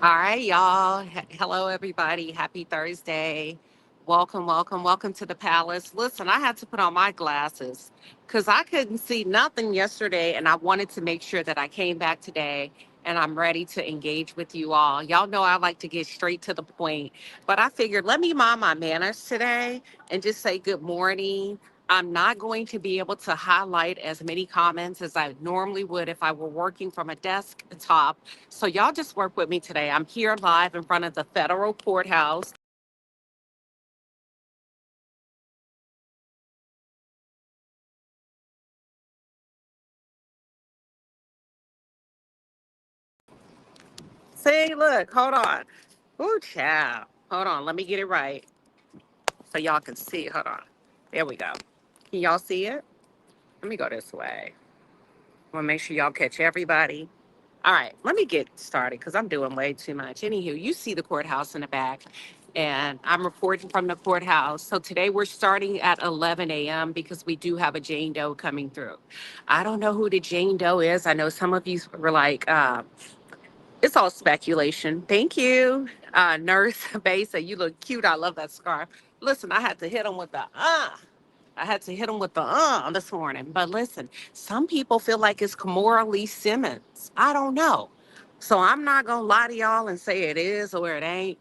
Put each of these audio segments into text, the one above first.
All right, y'all. Hello, everybody. Happy Thursday. Welcome, welcome, welcome to the palace. Listen, I had to put on my glasses because I couldn't see nothing yesterday, and I wanted to make sure that I came back today and I'm ready to engage with you all. Y'all know I like to get straight to the point, but I figured let me mind my manners today and just say good morning. I'm not going to be able to highlight as many comments as I normally would if I were working from a desktop, so y'all just work with me today. I'm here live in front of the federal courthouse. See, look, hold on. Ooh, child. Hold on, let me get it right so y'all can see. Hold on. There we go. Can y'all see it? Let me go this way. I want to make sure y'all catch everybody. All right, let me get started because I'm doing way too much. Anywho, you see the courthouse in the back, and I'm reporting from the courthouse. So today we're starting at 11 a.m. because we do have a Jane Doe coming through. I don't know who the Jane Doe is. I know some of you were like, it's all speculation. Thank you, Nurse Basa. You look cute. I love that scarf. Listen, I had to hit him with the I had to hit him with the this morning. But listen, some people feel like it's Kamora Lee Simmons. I don't know. So I'm not gonna lie to y'all and say it is or it ain't.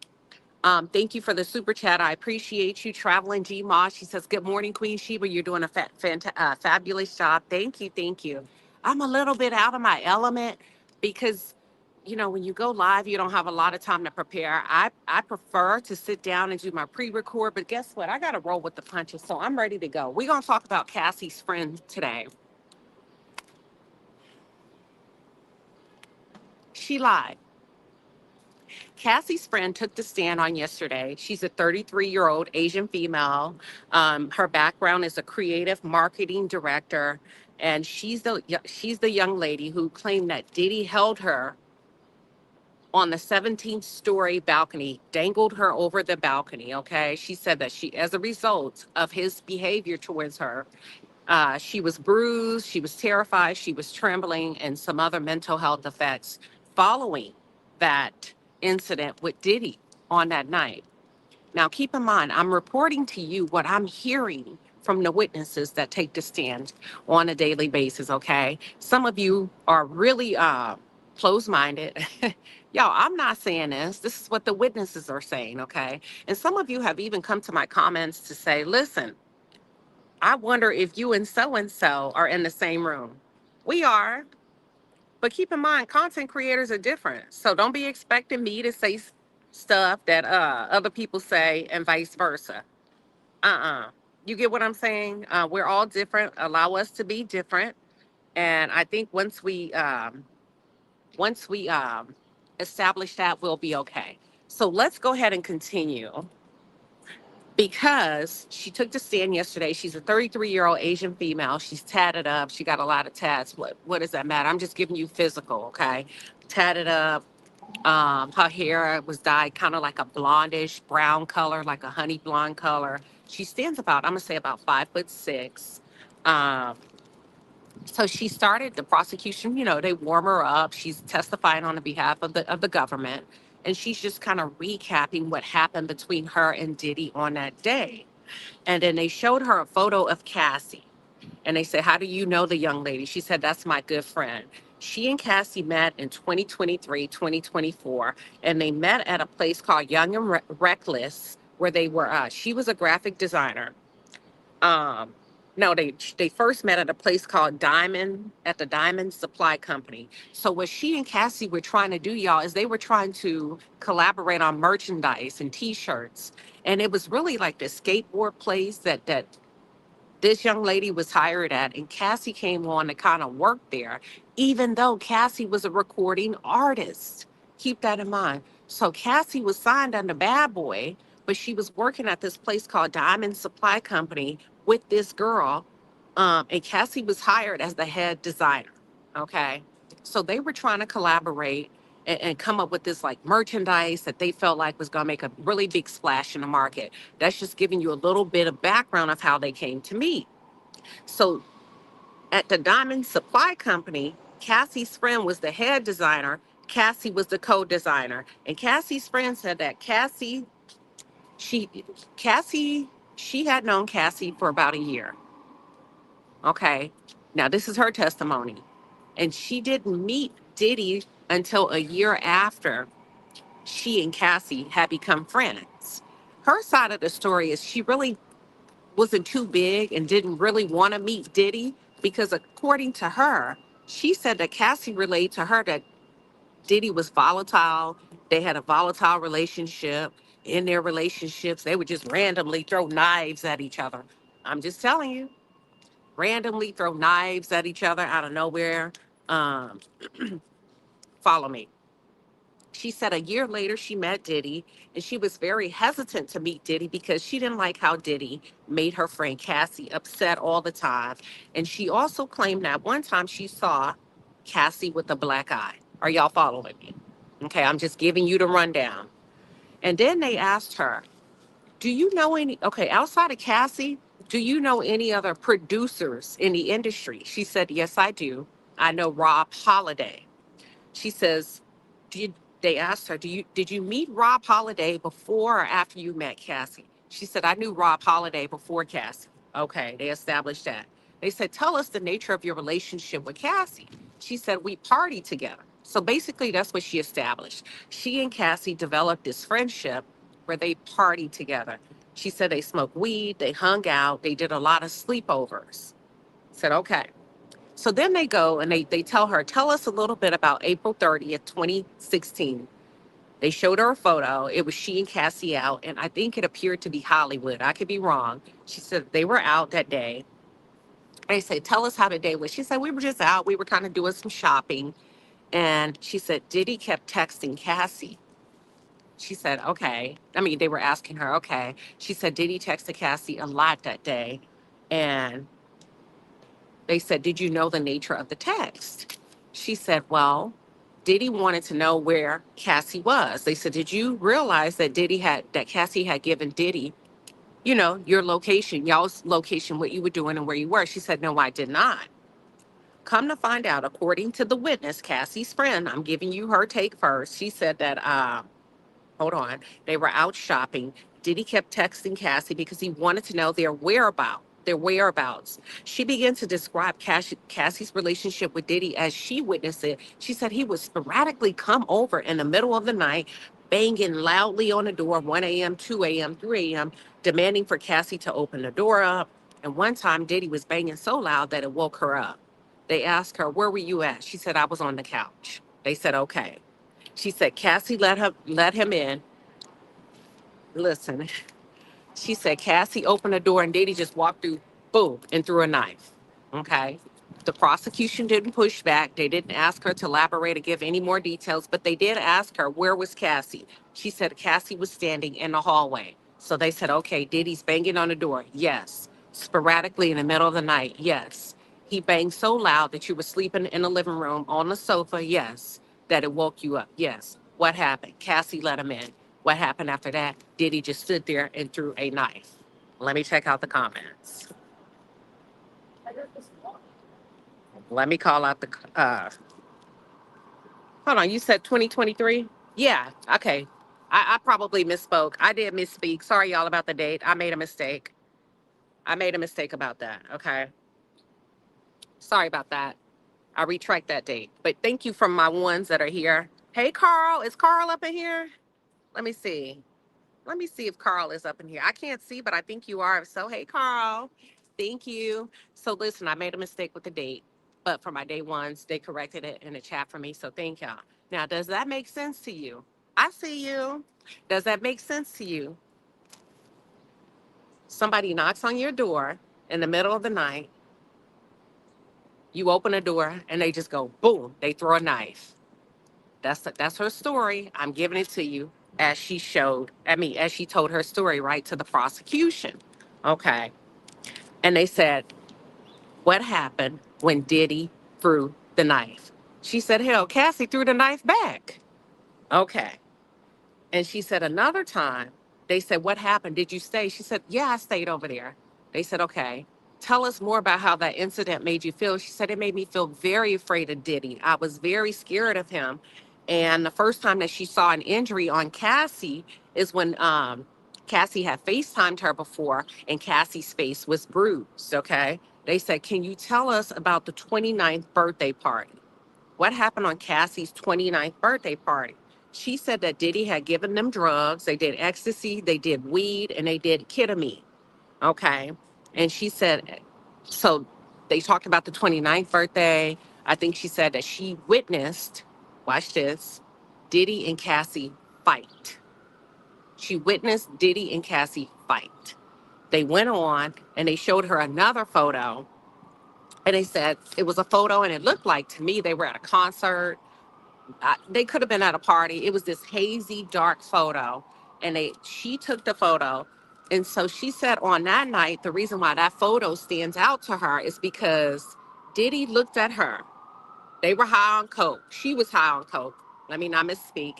Thank you for the super chat. I appreciate you. Traveling G Moss. She says, "Good morning, Queen Sheba. You're doing a fabulous job. Thank you, thank you." I'm a little bit out of my element because, when you go live, you don't have a lot of time to prepare. I prefer to sit down and do my pre-record, but guess what? I got to roll with the punches, so I'm ready to go. We're gonna talk about Cassie's friend today. She lied. Cassie's friend took the stand on yesterday. She's a 33-year-old Asian female. Her background is a creative marketing director, and she's the young lady who claimed that Diddy held her on the 17th story balcony, dangled her over the balcony. Okay, she said that as a result of his behavior towards her, she was bruised, she was terrified, she was trembling, and some other mental health effects following that incident with Diddy on that night. Now, keep in mind, I'm reporting to you what I'm hearing from the witnesses that take the stand on a daily basis, okay? Some of you are really closed minded. Y'all, I'm not saying this. This is what the witnesses are saying, okay? And some of you have even come to my comments to say, listen, I wonder if you and so are in the same room. We are, but keep in mind, content creators are different. So don't be expecting me to say stuff that other people say and vice versa. Uh-uh. You get what I'm saying? We're all different. Allow us to be different. And I think once we establish that, we'll be okay. So let's go ahead and continue because she took the stand yesterday. She's a 33-year-old Asian female. She's tatted up. She got a lot of tats. What does that matter? I'm just giving you physical, okay? Tatted up. Her hair was dyed kind of like a blondish brown color, like a honey blonde color. She stands about, I'm gonna say about 5'6". Um, so she started the prosecution. They warm her up. She's testifying on the behalf of the government, and she's just kind of recapping what happened between her and Diddy on that day. And then they showed her a photo of Cassie. And they said, "How do you know the young lady?" She said, "That's my good friend." She and Cassie met in 2023, 2024, and they met at a place called Young and Reckless, where she was a graphic designer. No, they first met at a place called Diamond, at the Diamond Supply Company. So what she and Cassie were trying to do, y'all, is they were trying to collaborate on merchandise and T-shirts. And it was really like the skateboard place that this young lady was hired at, and Cassie came on to kind of work there, even though Cassie was a recording artist. Keep that in mind. So Cassie was signed under Bad Boy, but she was working at this place called Diamond Supply Company with this girl, and Cassie was hired as the head designer. Okay, so they were trying to collaborate and come up with this like merchandise that they felt like was going to make a really big splash in the market. That's just giving you a little bit of background of how they came to meet. So at the Diamond Supply Company, Cassie's friend was the head designer. Cassie was the co-designer. And Cassie's friend said that she, Cassie, she had known Cassie for about a year. Okay. Now, this is her testimony. And she didn't meet Diddy until a year after she and Cassie had become friends. Her side of the story is she really wasn't too big and didn't really want to meet Diddy because, according to her, she said that Cassie relayed to her that Diddy was volatile. They had a volatile relationship. In their relationships, they would just randomly throw knives at each other. I'm just telling you, randomly throw knives at each other out of nowhere. Um, Follow me. She said a year later she met Diddy, and she was very hesitant to meet Diddy because she didn't like how Diddy made her friend Cassie upset all the time. And she also claimed that one time she saw Cassie with a black eye. Are y'all following me? Okay, I'm just giving you the rundown. And then they asked her, do you know any, okay, outside of Cassie, do you know any other producers in the industry? She said, yes, I do. I know Rob Holiday. She says, did they asked her, did you meet Rob Holiday before or after you met Cassie? She said, I knew Rob Holiday before Cassie. Okay, they established that. They said, tell us the nature of your relationship with Cassie. She said, we partied together. So basically, that's what she established. She and Cassie developed this friendship where they partied together. She said they smoked weed, they hung out, they did a lot of sleepovers. Said, okay. So then they go and they tell her, tell us a little bit about April 30th, 2016. They showed her a photo. It was she and Cassie out, and I think it appeared to be Hollywood. I could be wrong. She said they were out that day. They said, tell us how the day was. She said, we were just out. We were kind of doing some shopping. And she said, Diddy kept texting Cassie. She said, okay. I mean, they were asking her, okay. She said, Diddy texted Cassie a lot that day. And they said, did you know the nature of the text? She said, well, Diddy wanted to know where Cassie was. They said, did you realize that Cassie had given Diddy, your location, y'all's location, what you were doing and where you were? She said, no, I did not. Come to find out, according to the witness, Cassie's friend, I'm giving you her take first. She said that hold on. They were out shopping. Diddy kept texting Cassie because he wanted to know their whereabouts. She began to describe Cassie's relationship with Diddy as she witnessed it. She said he would sporadically come over in the middle of the night, banging loudly on the door, 1 a.m., 2 a.m., 3 a.m., demanding for Cassie to open the door up. And one time, Diddy was banging so loud that it woke her up. They asked her, where were you at? She said, I was on the couch. They said, okay. She said Cassie let him in. Listen, she said Cassie opened the door and Diddy just walked through, boom, and threw a knife. Okay. The prosecution didn't push back. They didn't ask her to elaborate or give any more details, but they did ask her, where was Cassie? She said Cassie was standing in the hallway. So they said, okay, Diddy's banging on the door. Yes. Sporadically in the middle of the night. Yes. He banged so loud that you were sleeping in the living room on the sofa. Yes. That it woke you up. Yes. What happened? Cassie let him in. What happened after that? Diddy just stood there and threw a knife. Let me check out the comments. Let me call out the, hold on, you said 2023? Yeah, okay. I probably misspoke. I did misspeak. Sorry, y'all, about the date. I made a mistake. I made a mistake about that, okay? Sorry about that. I retract that date. But thank you from my ones that are here. Hey, Carl. Is Carl up in here? Let me see. Let me see if Carl is up in here. I can't see, but I think you are. So, hey, Carl. Thank you. So, listen, I made a mistake with the date, but for my day ones, they corrected it in the chat for me. So, thank y'all. Now, does that make sense to you? I see you. Does that make sense to you? Somebody knocks on your door in the middle of the night. You open the door and they just go, boom, they throw a knife. That's her story. I'm giving it to you as she showed, as she told her story, right, to the prosecution. Okay. And they said, what happened when Diddy threw the knife? She said, hell, Cassie threw the knife back. Okay. And she said another time, they said, what happened? Did you stay? She said, yeah, I stayed over there. They said, okay. Tell us more about how that incident made you feel. She said, it made me feel very afraid of Diddy. I was very scared of him. And the first time that she saw an injury on Cassie is when Cassie had FaceTimed her before, and Cassie's face was bruised. Okay. They said, "Can you tell us about the 29th birthday party? What happened on Cassie's 29th birthday party?" She said that Diddy had given them drugs. They did ecstasy, they did weed, and they did ketamine. Okay. And she said, so they talked about the 29th birthday. I think she said that she witnessed, watch this, Diddy and Cassie fight. She witnessed Diddy and Cassie fight. They went on and they showed her another photo, and they said it was a photo and it looked like to me they were at a concert. They could have been at a party. It was this hazy, dark photo, and she took the photo. And so she said on that night, the reason why that photo stands out to her is because Diddy looked at her. They were high on coke. She was high on coke. Let me not misspeak.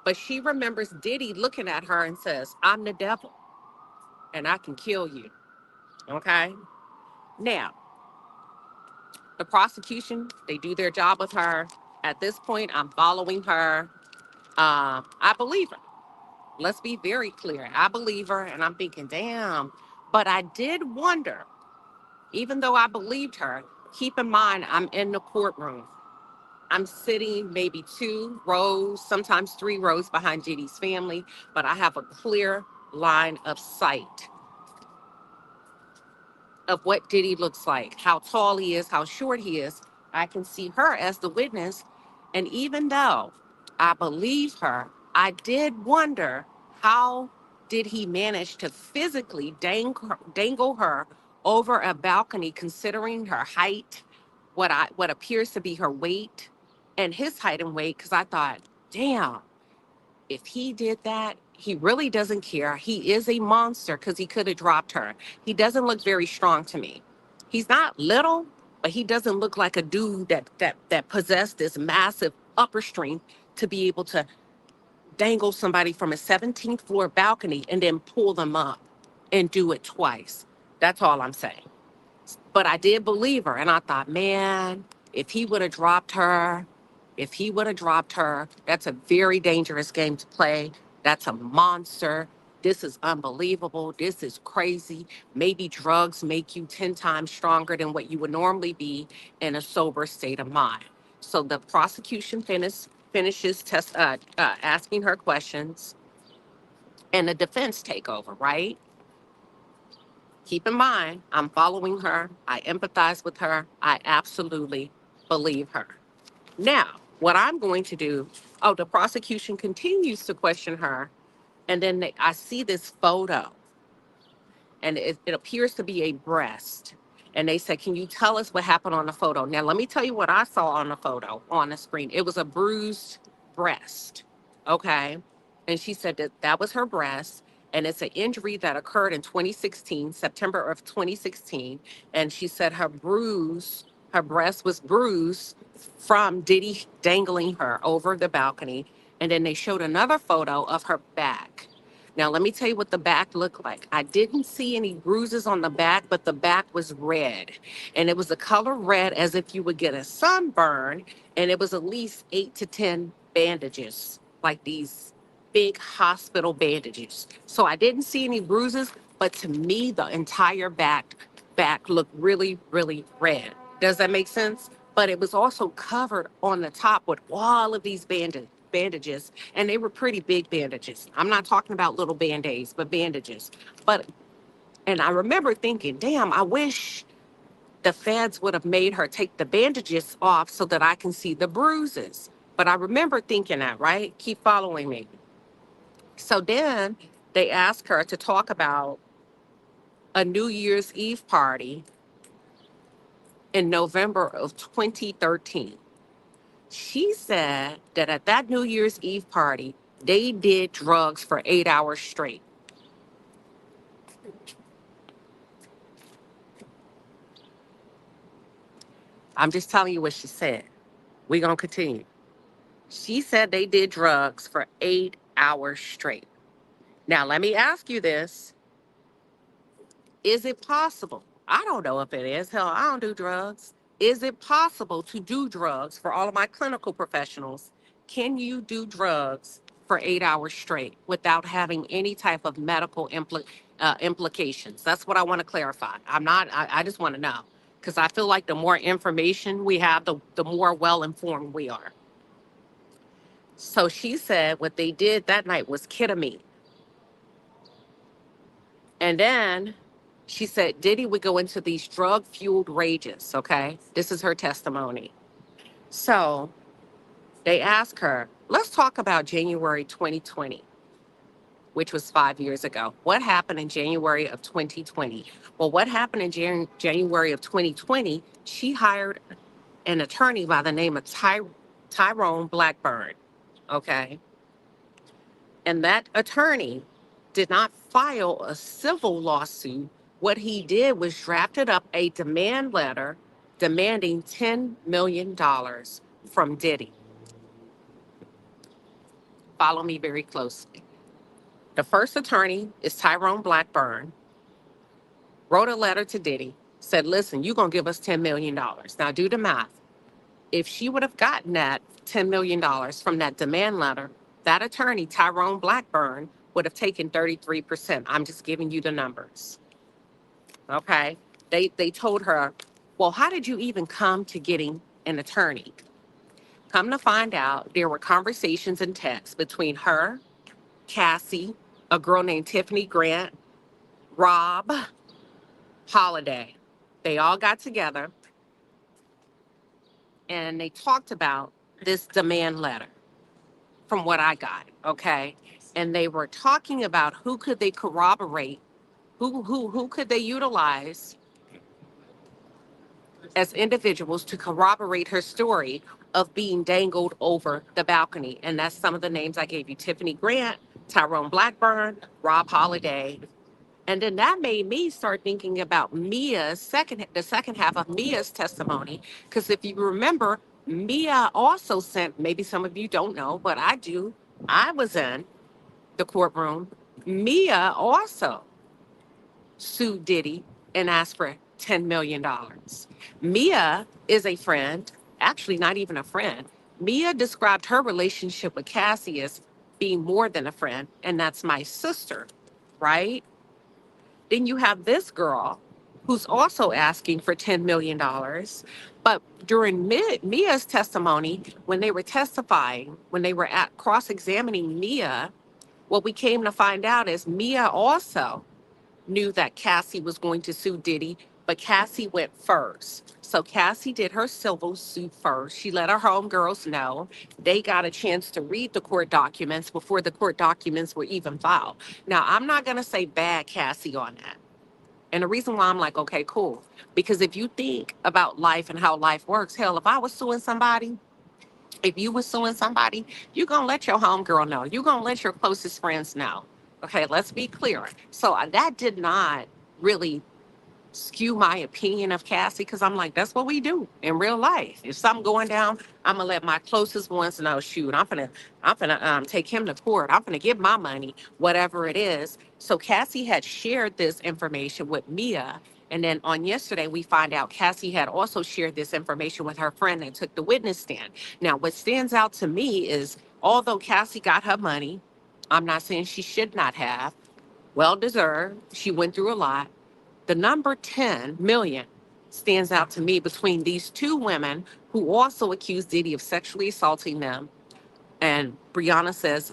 But she remembers Diddy looking at her and says, "I'm the devil, and I can kill you." Okay. Now, the prosecution, they do their job with her. At this point, I'm following her. I believe her. Let's be very clear. I believe her, and I'm thinking, damn. But I did wonder, even though I believed her, keep in mind, I'm in the courtroom. I'm sitting maybe 2 rows, sometimes 3 rows behind Diddy's family, but I have a clear line of sight of what Diddy looks like, how tall he is, how short he is. I can see her as the witness. And even though I believe her, I did wonder, how did he manage to physically dangle her over a balcony, considering her height, what appears to be her weight, and his height and weight? Because I thought, damn, if he did that, he really doesn't care. He is a monster because he could have dropped her. He doesn't look very strong to me. He's not little, but he doesn't look like a dude that possessed this massive upper strength to be able to dangle somebody from a 17th floor balcony and then pull them up and do it twice. That's all I'm saying. But I did believe her, and I thought, man, if he would have dropped her, if he would have dropped her, that's a very dangerous game to play. That's a monster. This is unbelievable. This is crazy. Maybe drugs make you 10 times stronger than what you would normally be in a sober state of mind. So the prosecution finishes asking her questions, and the defense take over, right? Keep in mind, I'm following her. I empathize with her. I absolutely believe her. Now, what I'm going to do, oh, the prosecution continues to question her. And then I see this photo, and it appears to be a breast. And they said, "Can you tell us what happened on the photo?" Now, let me tell you what I saw on the photo on the screen. It was a bruised breast. Okay. And she said that that was her breast. And it's an injury that occurred in 2016, September of 2016. And she said her breast was bruised from Diddy dangling her over the balcony. And then they showed another photo of her back. Now, let me tell you what the back looked like. I didn't see any bruises on the back, but the back was red. And it was the color red as if you would get a sunburn. And it was at least 8 to 10 bandages, like these big hospital bandages. So I didn't see any bruises, but to me, the entire back looked really, really red. Does that make sense? But it was also covered on the top with all of these bandages, and they were pretty big bandages. I'm not talking about little band-aids, but bandages. But and I remember thinking, damn, I wish the feds would have made her take the bandages off so that I can see the bruises. But I remember thinking that, right? Keep following me. So then they asked her to talk about a New Year's Eve party in November of 2013. She said that at that New Year's Eve party, they did drugs for 8 hours straight. I'm just telling you what she said. We're going to continue. She said they did drugs for 8 hours straight. Now, let me ask you this. Is it possible? I don't know if it is. Hell, I don't do drugs. Is it possible to do drugs for all of my clinical professionals Can you do drugs for 8 hours straight without having any type of medical implications? That's what I want to clarify. I just want to know because I feel like the more information we have, the more well informed we are. So she said what they did that night was ketamine. And then she said Diddy would go into these drug fueled rages. Okay. This is her testimony. So they asked her, let's talk about January 2020, which was 5 years ago. What happened in January of 2020? Well, what happened in January of 2020? She hired an attorney by the name of Tyrone Blackburn. Okay. And that attorney did not file a civil lawsuit. What he did was drafted up a demand letter demanding $10 million from Diddy. Follow me very closely. The first attorney is Tyrone Blackburn, wrote a letter to Diddy, said, listen, you're going to give us $10 million. Now do the math. If she would have gotten that $10 million from that demand letter, that attorney, Tyrone Blackburn, would have taken 33%. I'm just giving you the numbers. Okay. They told her, well, how did you even come to getting an attorney? Come to find out, there were conversations and texts between her, Cassie, a girl named Tiffany Grant, Rob, Holiday. They all got together and they talked about this demand letter from what I got, okay? And they were talking about who could they corroborate, who could they utilize as individuals to corroborate her story of being dangled over the balcony. And that's some of the names I gave you: Tiffany Grant, Tyrone Blackburn, Rob Holiday. And then that made me start thinking about the second half of Mia's testimony. Because if you remember, Mia also sent, maybe some of you don't know, but I do. I was in the courtroom. Mia also sued Diddy and asked for $10 million. Mia is a friend, actually, not even a friend. Mia described her relationship with Cassie as being more than a friend, and that's my sister, right? Then you have this girl who's also asking for $10 million. But during Mia's testimony, when they were testifying, when they were at cross-examining Mia, what we came to find out is Mia also knew that Cassie was going to sue Diddy, but Cassie went first. So Cassie did her civil suit first. She let her homegirls know. They got a chance to read the court documents before the court documents were even filed. Now, I'm not going to say bad Cassie on that. And the reason why I'm like, okay, cool. Because if you think about life and how life works, hell, if I was suing somebody, if you were suing somebody, you're going to let your homegirl know. You're going to let your closest friends know. Okay, let's be clear. So that did not really skew my opinion of Cassie because I'm like, that's what we do in real life. If something going down, I'm gonna let my closest ones know. Shoot, I'm gonna take him to court. I'm gonna give my money, whatever it is. So Cassie had shared this information with Mia, and then on yesterday we find out Cassie had also shared this information with her friend that took the witness stand. Now, what stands out to me is although Cassie got her money, I'm not saying she should not have. Well deserved. She went through a lot. The number 10 million stands out to me between these two women who also accused Diddy of sexually assaulting them. And Brianna says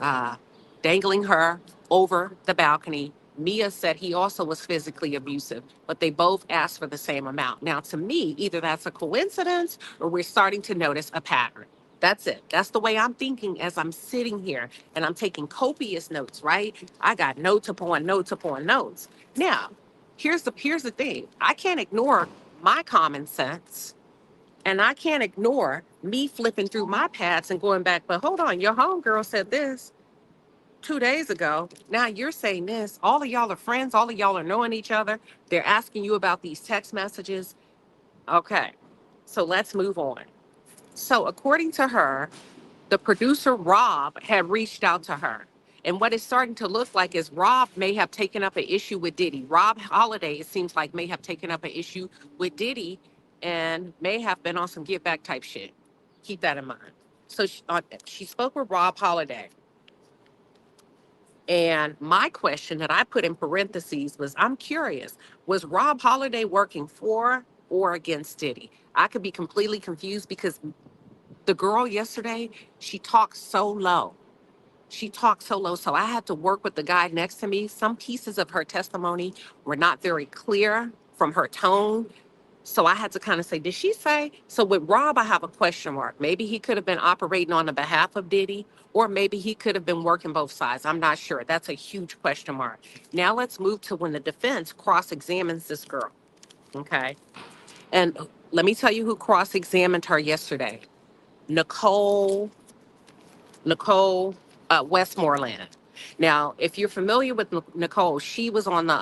dangling her over the balcony. Mia said he also was physically abusive, but they both asked for the same amount. Now, to me, either that's a coincidence or we're starting to notice a pattern. That's it. That's the way I'm thinking as I'm sitting here and I'm taking copious notes, right? I got notes upon notes upon notes. Now, here's the thing. I can't ignore my common sense and I can't ignore me flipping through my pads and going back, but hold on, your homegirl said this 2 days ago. Now you're saying this. All of y'all are friends. All of y'all are knowing each other. They're asking you about these text messages. Okay, so let's move on. So according to her, the producer Rob had reached out to her. And what it's starting to look like is Rob may have taken up an issue with Diddy. Rob Holiday, it seems like, may have taken up an issue with Diddy and may have been on some get back type shit. Keep that in mind. So she spoke with Rob Holiday. And my question that I put in parentheses was, I'm curious, was Rob Holiday working for or against Diddy? I could be completely confused because the girl yesterday, she talked so low. She talked so low. So I had to work with the guy next to me. Some pieces of her testimony were not very clear from her tone. So I had to kind of say, did she say? So with Rob, I have a question mark. Maybe he could have been operating on the behalf of Diddy, or maybe he could have been working both sides. I'm not sure. That's a huge question mark. Now let's move to when the defense cross-examines this girl. Okay. And let me tell you who cross-examined her yesterday. Nicole, Nicole Westmoreland. Now, if you're familiar with Nicole, she was on the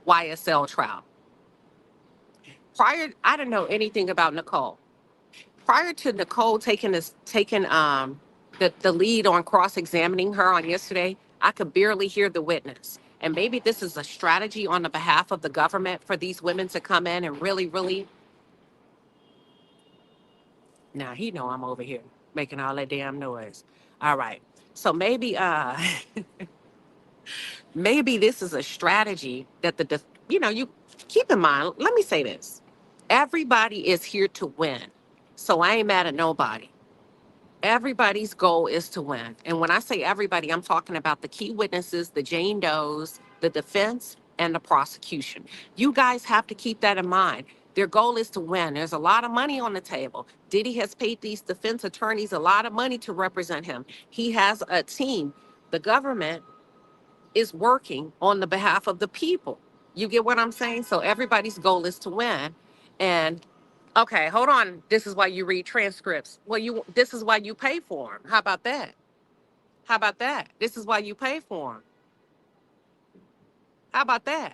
YSL trial. I didn't know anything about Nicole. Prior to Nicole taking the lead on cross-examining her on yesterday, I could barely hear the witness. And maybe this is a strategy on the behalf of the government for these women to come in and really, really. Now he know I'm over here making all that damn noise. All right. So maybe this is a strategy that you keep in mind. Let me say this. Everybody is here to win. So I ain't mad at nobody. Everybody's goal is to win. And when I say everybody, I'm talking about the key witnesses, the Jane Does, the defense, and the prosecution. You guys have to keep that in mind. Their goal is to win. There's a lot of money on the table. Diddy has paid these defense attorneys a lot of money to represent him. He has a team. The government is working on the behalf of the people. You get what I'm saying? So everybody's goal is to win. And okay, hold on. This is why you read transcripts. This is why you pay for them. How about that? How about that? This is why you pay for them. How about that?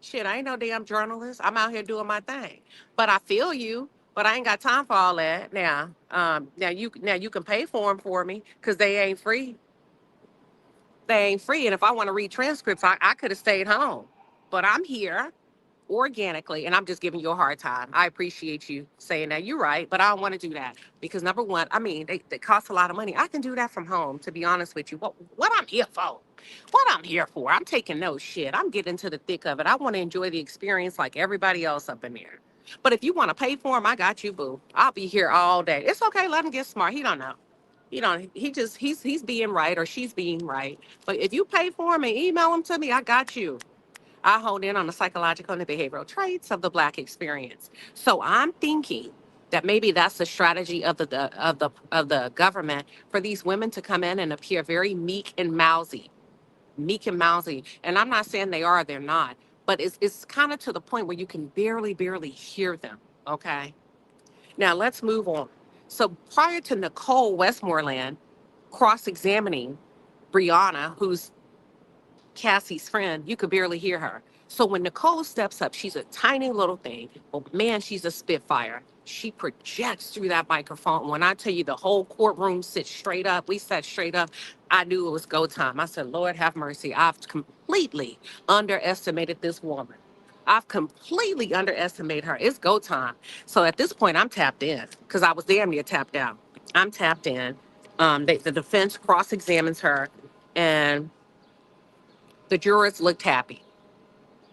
Shit, I ain't no damn journalist. I'm out here doing my thing. But I feel you. But I ain't got time for all that now. Now you can pay for them for me because they ain't free. They ain't free. And if I want to read transcripts, I could have stayed home. But I'm here organically, and I'm just giving you a hard time. I appreciate you saying that. You're right, but I don't want to do that because number one, I mean, they cost a lot of money. I can do that from home, to be honest with you. What I'm here for? What I'm here for? I'm taking no shit. I'm getting to the thick of it. I want to enjoy the experience like everybody else up in there. But if you want to pay for him, I got you, boo. I'll be here all day. It's okay. Let him get smart. He don't know. He's being right or she's being right. But if you pay for him and email him to me, I got you. I honed in on the psychological and the behavioral traits of the Black experience. So I'm thinking that maybe that's the strategy of the government for these women to come in and appear very meek and mousy. And I'm not saying they are, they're not, but it's kind of to the point where you can barely hear them. Okay. Now let's move on. So prior to Nicole Westmoreland cross-examining Brianna, who's Cassie's friend, you could barely hear her. So when Nicole steps up, she's a tiny little thing, but man, she's a spitfire. She projects through that microphone. When I tell you the whole courtroom sits straight up, we sat straight up, I knew it was go time. I said, Lord have mercy. I've completely underestimated this woman. I've completely underestimated her. It's go time. So at this point, I'm tapped in because I was damn near tapped out. I'm tapped in. The defense cross-examines her, and the jurors looked happy.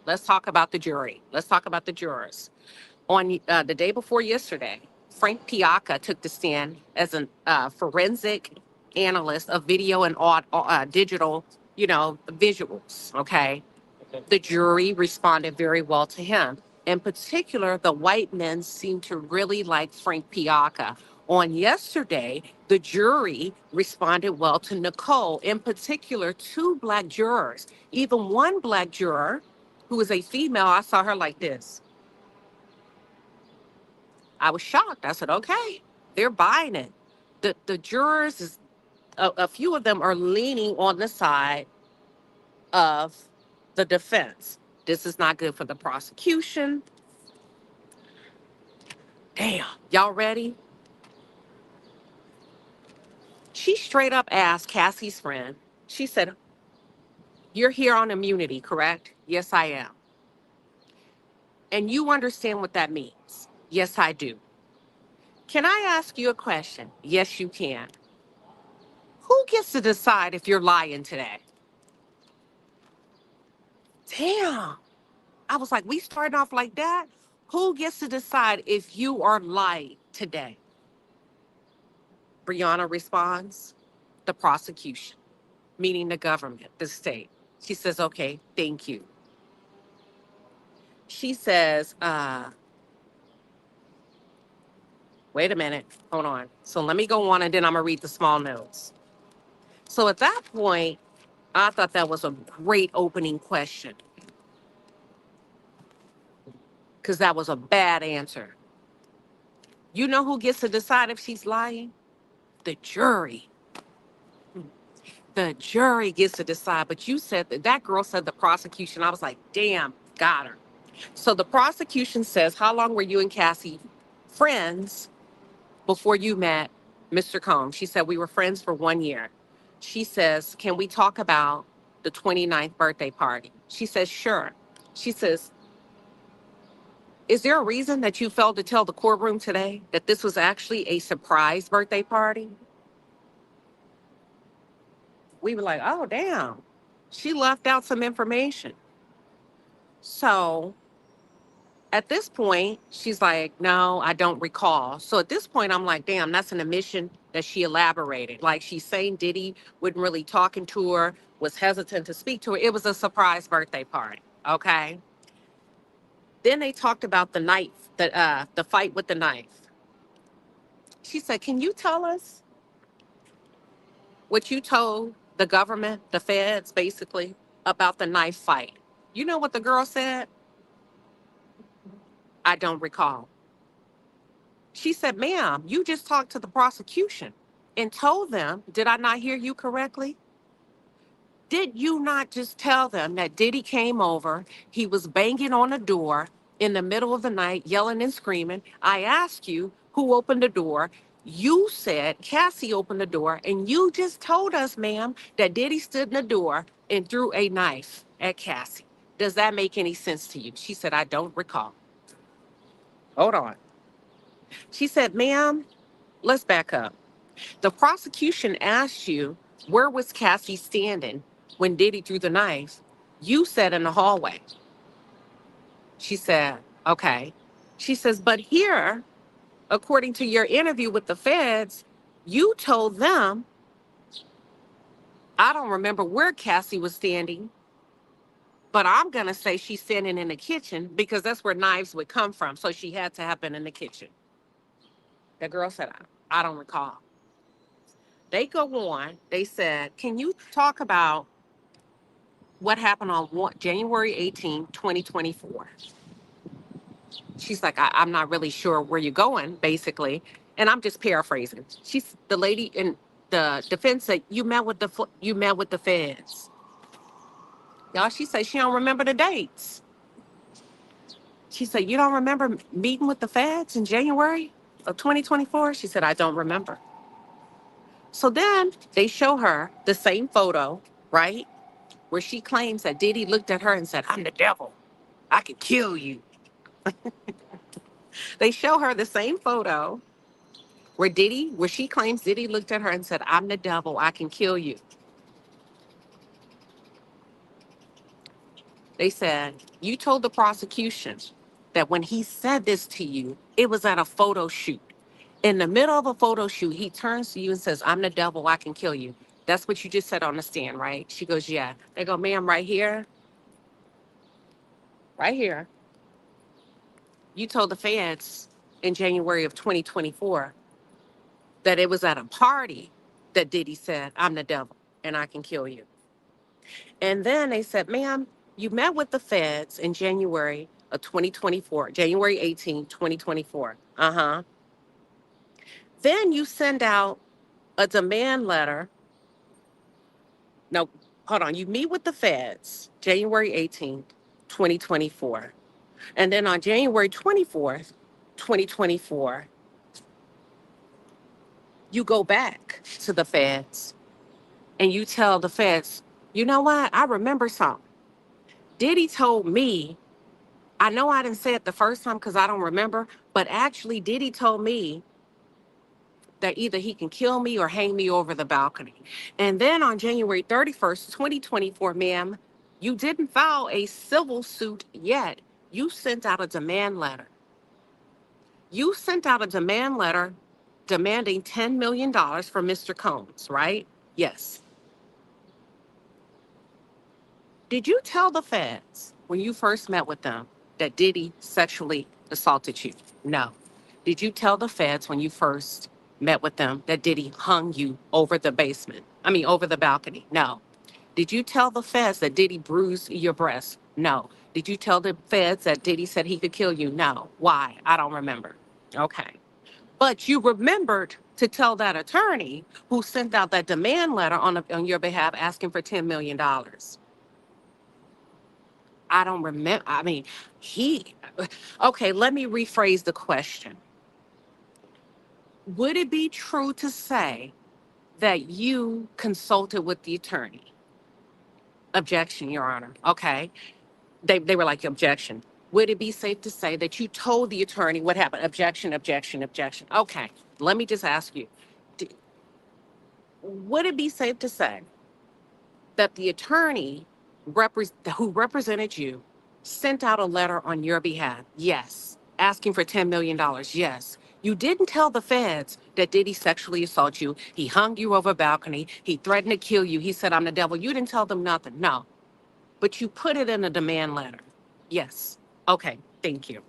Let's talk about the jury. Let's talk about the jurors. On the day before yesterday, Frank Piacca took the stand as a forensic analyst of video and digital, visuals. Okay, the jury responded very well to him. In particular, the white men seemed to really like Frank Piacca. On yesterday, the jury responded well to Nicole, in particular, two Black jurors. Even one Black juror, who is a female, I saw her like this. I was shocked. I said, okay, they're buying it. The jurors, a few of them are leaning on the side of the defense. This is not good for the prosecution. Damn, y'all ready? She straight up asked Cassie's friend, she said, you're here on immunity, correct? Yes, I am. And you understand what that means? Yes, I do. Can I ask you a question? Yes, you can. Who gets to decide if you're lying today? Damn. I was like, we starting off like that? Who gets to decide if you are lying today? Brianna responds, the prosecution, meaning the government, the state. She says, okay, thank you. She says, wait a minute, hold on. So let me go on and then I'm gonna read the small notes. So at that point, I thought that was a great opening question because that was a bad answer. You know who gets to decide if she's lying? The jury. The jury gets to decide. But you said that girl said the prosecution. I was like, damn, got her. So the prosecution says, how long were you and Cassie friends before you met Mr. Combs? She said, we were friends for 1 year. She says, can we talk about the 29th birthday party? She says, sure. She says, is there a reason that you failed to tell the courtroom today that this was actually a surprise birthday party? We were like, oh, damn. She left out some information. So at this point, she's like, no, I don't recall. So at this point, I'm like, damn, that's an admission that she elaborated. Like she's saying Diddy wasn't really talking to her, was hesitant to speak to her. It was a surprise birthday party. Okay. Then they talked about the knife, the fight with the knife. She said, can you tell us what you told the government, the feds, basically, about the knife fight? You know what the girl said? I don't recall. She said, ma'am, you just talked to the prosecution and told them, did I not hear you correctly? Did you not just tell them that Diddy came over, he was banging on a door in the middle of the night, yelling and screaming? I asked you who opened the door. You said Cassie opened the door, and you just told us, ma'am, that Diddy stood in the door and threw a knife at Cassie. Does that make any sense to you? She said, I don't recall. Hold on. She said, ma'am, let's back up. The prosecution asked you, where was Cassie standing when Diddy threw the knife? You said in the hallway. She said, okay. She says, but here, according to your interview with the feds, you told them, I don't remember where Cassie was standing, but I'm going to say she's standing in the kitchen because that's where knives would come from. So she had to have been in the kitchen. The girl said, I don't recall. They go on. They said, can you talk about what happened on January 18, 2024? She's like, I'm not really sure where you're going, basically. And I'm just paraphrasing. She's the lady in the defense said, you met with the feds. Y'all, she said she don't remember the dates. She said, you don't remember meeting with the feds in January of 2024? She said, I don't remember. So then they show her the same photo, right? Where she claims that Diddy looked at her and said, I'm the devil. I could kill you. They show her the same photo where she claims Diddy looked at her and said, I'm the devil, I can kill you. They said, you told the prosecution that when he said this to you, it was at a photo shoot. In the middle of a photo shoot, he turns to you and says, I'm the devil, I can kill you. That's what you just said on the stand, right? She goes, yeah. They go, ma'am, right here, right here. You told the feds in January of 2024 that it was at a party that Diddy said, I'm the devil and I can kill you. And then they said, ma'am, you met with the feds in January of 2024, January 18, 2024. Uh-huh. Then you send out a demand letter. No, hold on. You meet with the feds January 18th, 2024. And then on January 24th, 2024, you go back to the feds and you tell the feds, you know what? I remember something. Diddy told me, I know I didn't say it the first time because I don't remember, but actually Diddy told me that either he can kill me or hang me over the balcony. And then on January 31st, 2024, ma'am, you didn't file a civil suit yet. You sent out a demand letter. You sent out a demand letter demanding $10 million from Mr. Combs, right? Yes. Did you tell the feds when you first met with them that Diddy sexually assaulted you? No. Did you tell the feds when you first met with them that Diddy hung you over the basement? Over the balcony? No. Did you tell the feds that Diddy bruised your breast? No. Did you tell the feds that Diddy said he could kill you? No. Why? I don't remember. Okay. But you remembered to tell that attorney who sent out that demand letter on your behalf asking for $10 million. I don't remember. He, okay, let me rephrase the question. Would it be true to say that you consulted with the attorney? Objection, Your Honor. Okay. They were like, objection. Would it be safe to say that you told the attorney what happened? Objection, objection, objection. Okay. Let me just ask you, d- would it be safe to say that the attorney who represented you sent out a letter on your behalf? Yes. Asking for $10 million? Yes. You didn't tell the feds that did he sexually assault you? He hung you over a balcony. He threatened to kill you. He said, I'm the devil. You didn't tell them nothing. No. But you put it in a demand letter. Yes. Okay. Thank you.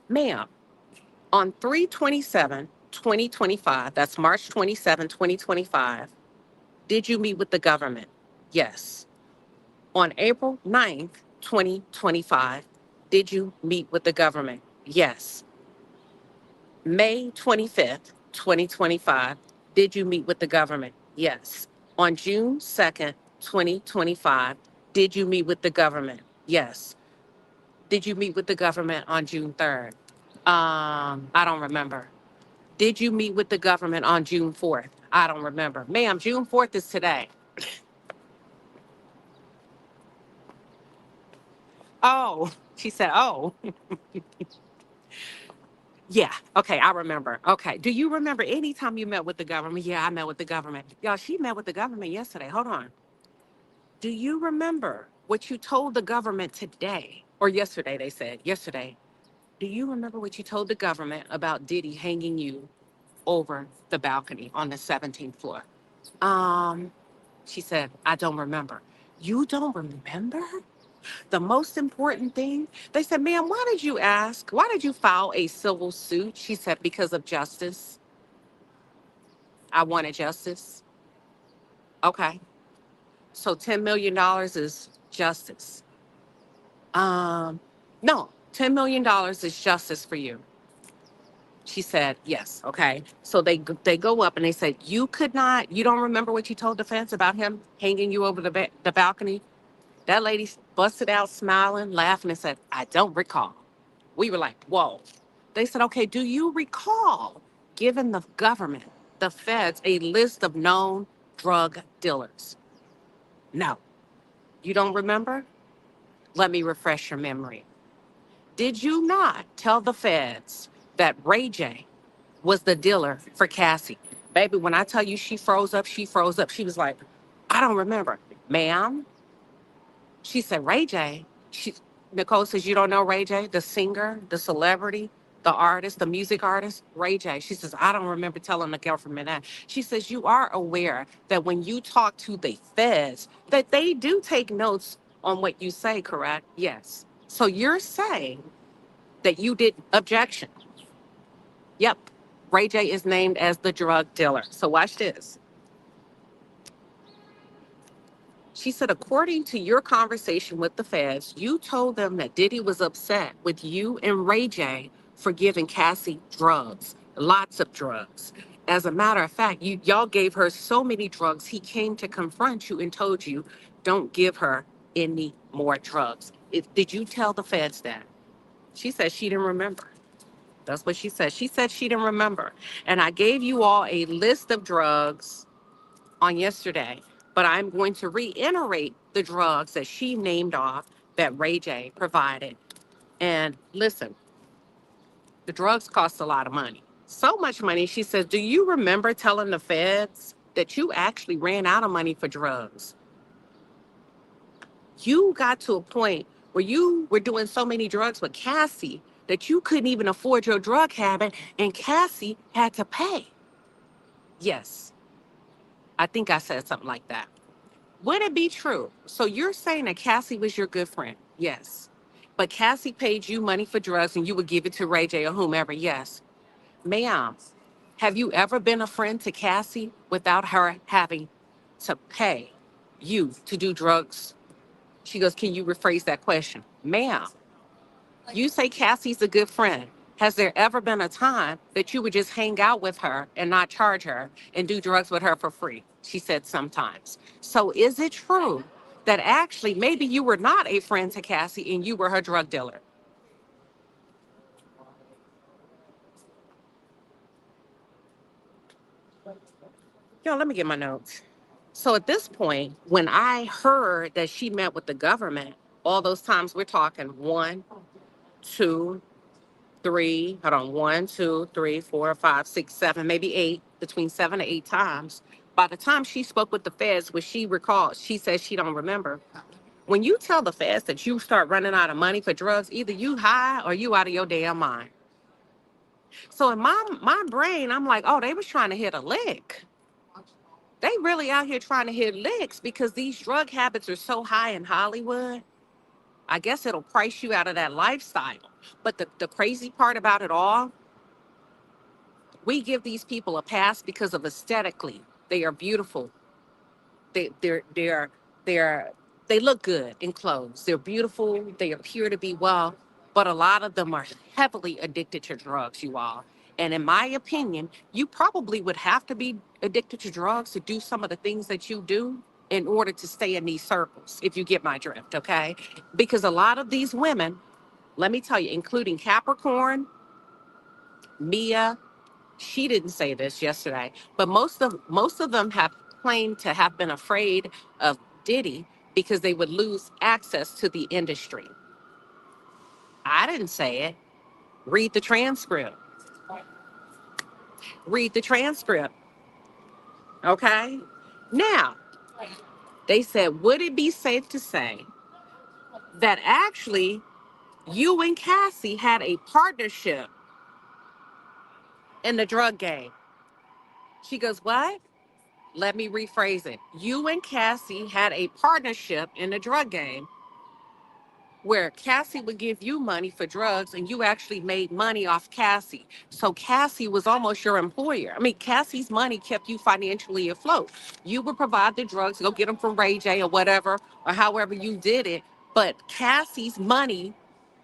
Ma'am, on 3/27/2025, that's March 27, 2025, did you meet with the government? Yes. On April 9th, 2025, did you meet with the government? Yes. May 25th, 2025, did you meet with the government? Yes. On June 2nd, 2025, did you meet with the government? Yes. Did you meet with the government on June 3rd? I don't remember. Did you meet with the government on June 4th? I don't remember. Ma'am, June 4th is today. Oh, she said, oh. Yeah. Okay. I remember. Okay. Do you remember any time you met with the government? Yeah, I met with the government. Y'all, she met with the government yesterday. Hold on. Do you remember what you told the government today or yesterday? They said yesterday. Do you remember what you told the government about Diddy hanging you over the balcony on the 17th floor? Um, she said, I don't remember. You don't remember? The most important thing, they said, ma'am, why did you ask? Why did you file a civil suit? She said, because of justice. I wanted justice. Okay. So $10 million is justice. Um, no, $10 million is justice for you. She said, yes. Okay. So they go up and they said, you don't remember what you told the feds about him hanging you over the balcony? That lady busted out smiling, laughing, and said, I don't recall. We were like, whoa. They said, okay, do you recall giving the government, the feds, a list of known drug dealers? No. You don't remember? Let me refresh your memory. Did you not tell the feds that Ray J was the dealer for Cassie? Baby, when I tell you she froze up, she froze up. She was like, I don't remember. Ma'am, she said, Ray J. Nicole says, you don't know Ray J, the singer, the celebrity, the artist, the music artist, Ray J. She says, I don't remember telling the government that. She says, you are aware that when you talk to the feds, that they do take notes on what you say, correct? Yes. So you're saying that you did objection. Yep. Ray J is named as the drug dealer. So watch this. She said, according to your conversation with the feds, you told them that Diddy was upset with you and Ray J for giving Cassie drugs, lots of drugs. As a matter of fact, y'all gave her so many drugs, he came to confront you and told you, don't give her any more drugs. Did you tell the feds that? She said she didn't remember. That's what she said. She said she didn't remember. And I gave you all a list of drugs on yesterday, but I'm going to reiterate the drugs that she named off that Ray J provided. And listen, the drugs cost a lot of money. So much money. She says, do you remember telling the feds that you actually ran out of money for drugs? You got to a point where you were doing so many drugs with Cassie that you couldn't even afford your drug habit, and Cassie had to pay. Yes, I think I said something like that. Would it be true? So you're saying that Cassie was your good friend? Yes. But Cassie paid you money for drugs and you would give it to Ray J or whomever? Yes. Ma'am, have you ever been a friend to Cassie without her having to pay you to do drugs? She goes, can you rephrase that question? Ma'am, you say Cassie's a good friend. Has there ever been a time that you would just hang out with her and not charge her and do drugs with her for free? She said sometimes. So is it true that actually maybe you were not a friend to Cassie and you were her drug dealer? Yo, let me get my notes. So at this point, when I heard that she met with the government, all those times we're talking one, two, three, hold on, one, two, three, four, five, six, seven, maybe eight, between 7 to 8 times. By the time she spoke with the feds, which she recalled, she said she don't remember. When you tell the feds that you start running out of money for drugs, either you high or you out of your damn mind. So in my brain, I'm like, oh, they was trying to hit a lick. They really out here trying to hit licks because these drug habits are so high in Hollywood. I guess it'll price you out of that lifestyle. But the crazy part about it all, we give these people a pass because of aesthetically. They are beautiful. They're they look good in clothes. They're beautiful. They appear to be well, but a lot of them are heavily addicted to drugs, you all. And in my opinion, you probably would have to be addicted to drugs to do some of the things that you do in order to stay in these circles, if you get my drift, okay? Because a lot of these women, let me tell you, including Capricorn, Mia, she didn't say this yesterday, but most of them have claimed to have been afraid of Diddy because they would lose access to the industry. I didn't say it. Read the transcript. Read the transcript. Okay. Now, they said, would it be safe to say that actually you and Cassie had a partnership in the drug game? She goes, what? Let me rephrase it. You and Cassie had a partnership in the drug game where Cassie would give you money for drugs and you actually made money off Cassie. So Cassie was almost your employer. I mean, Cassie's money kept you financially afloat. You would provide the drugs, go get them from Ray J or whatever, or however you did it. But Cassie's money,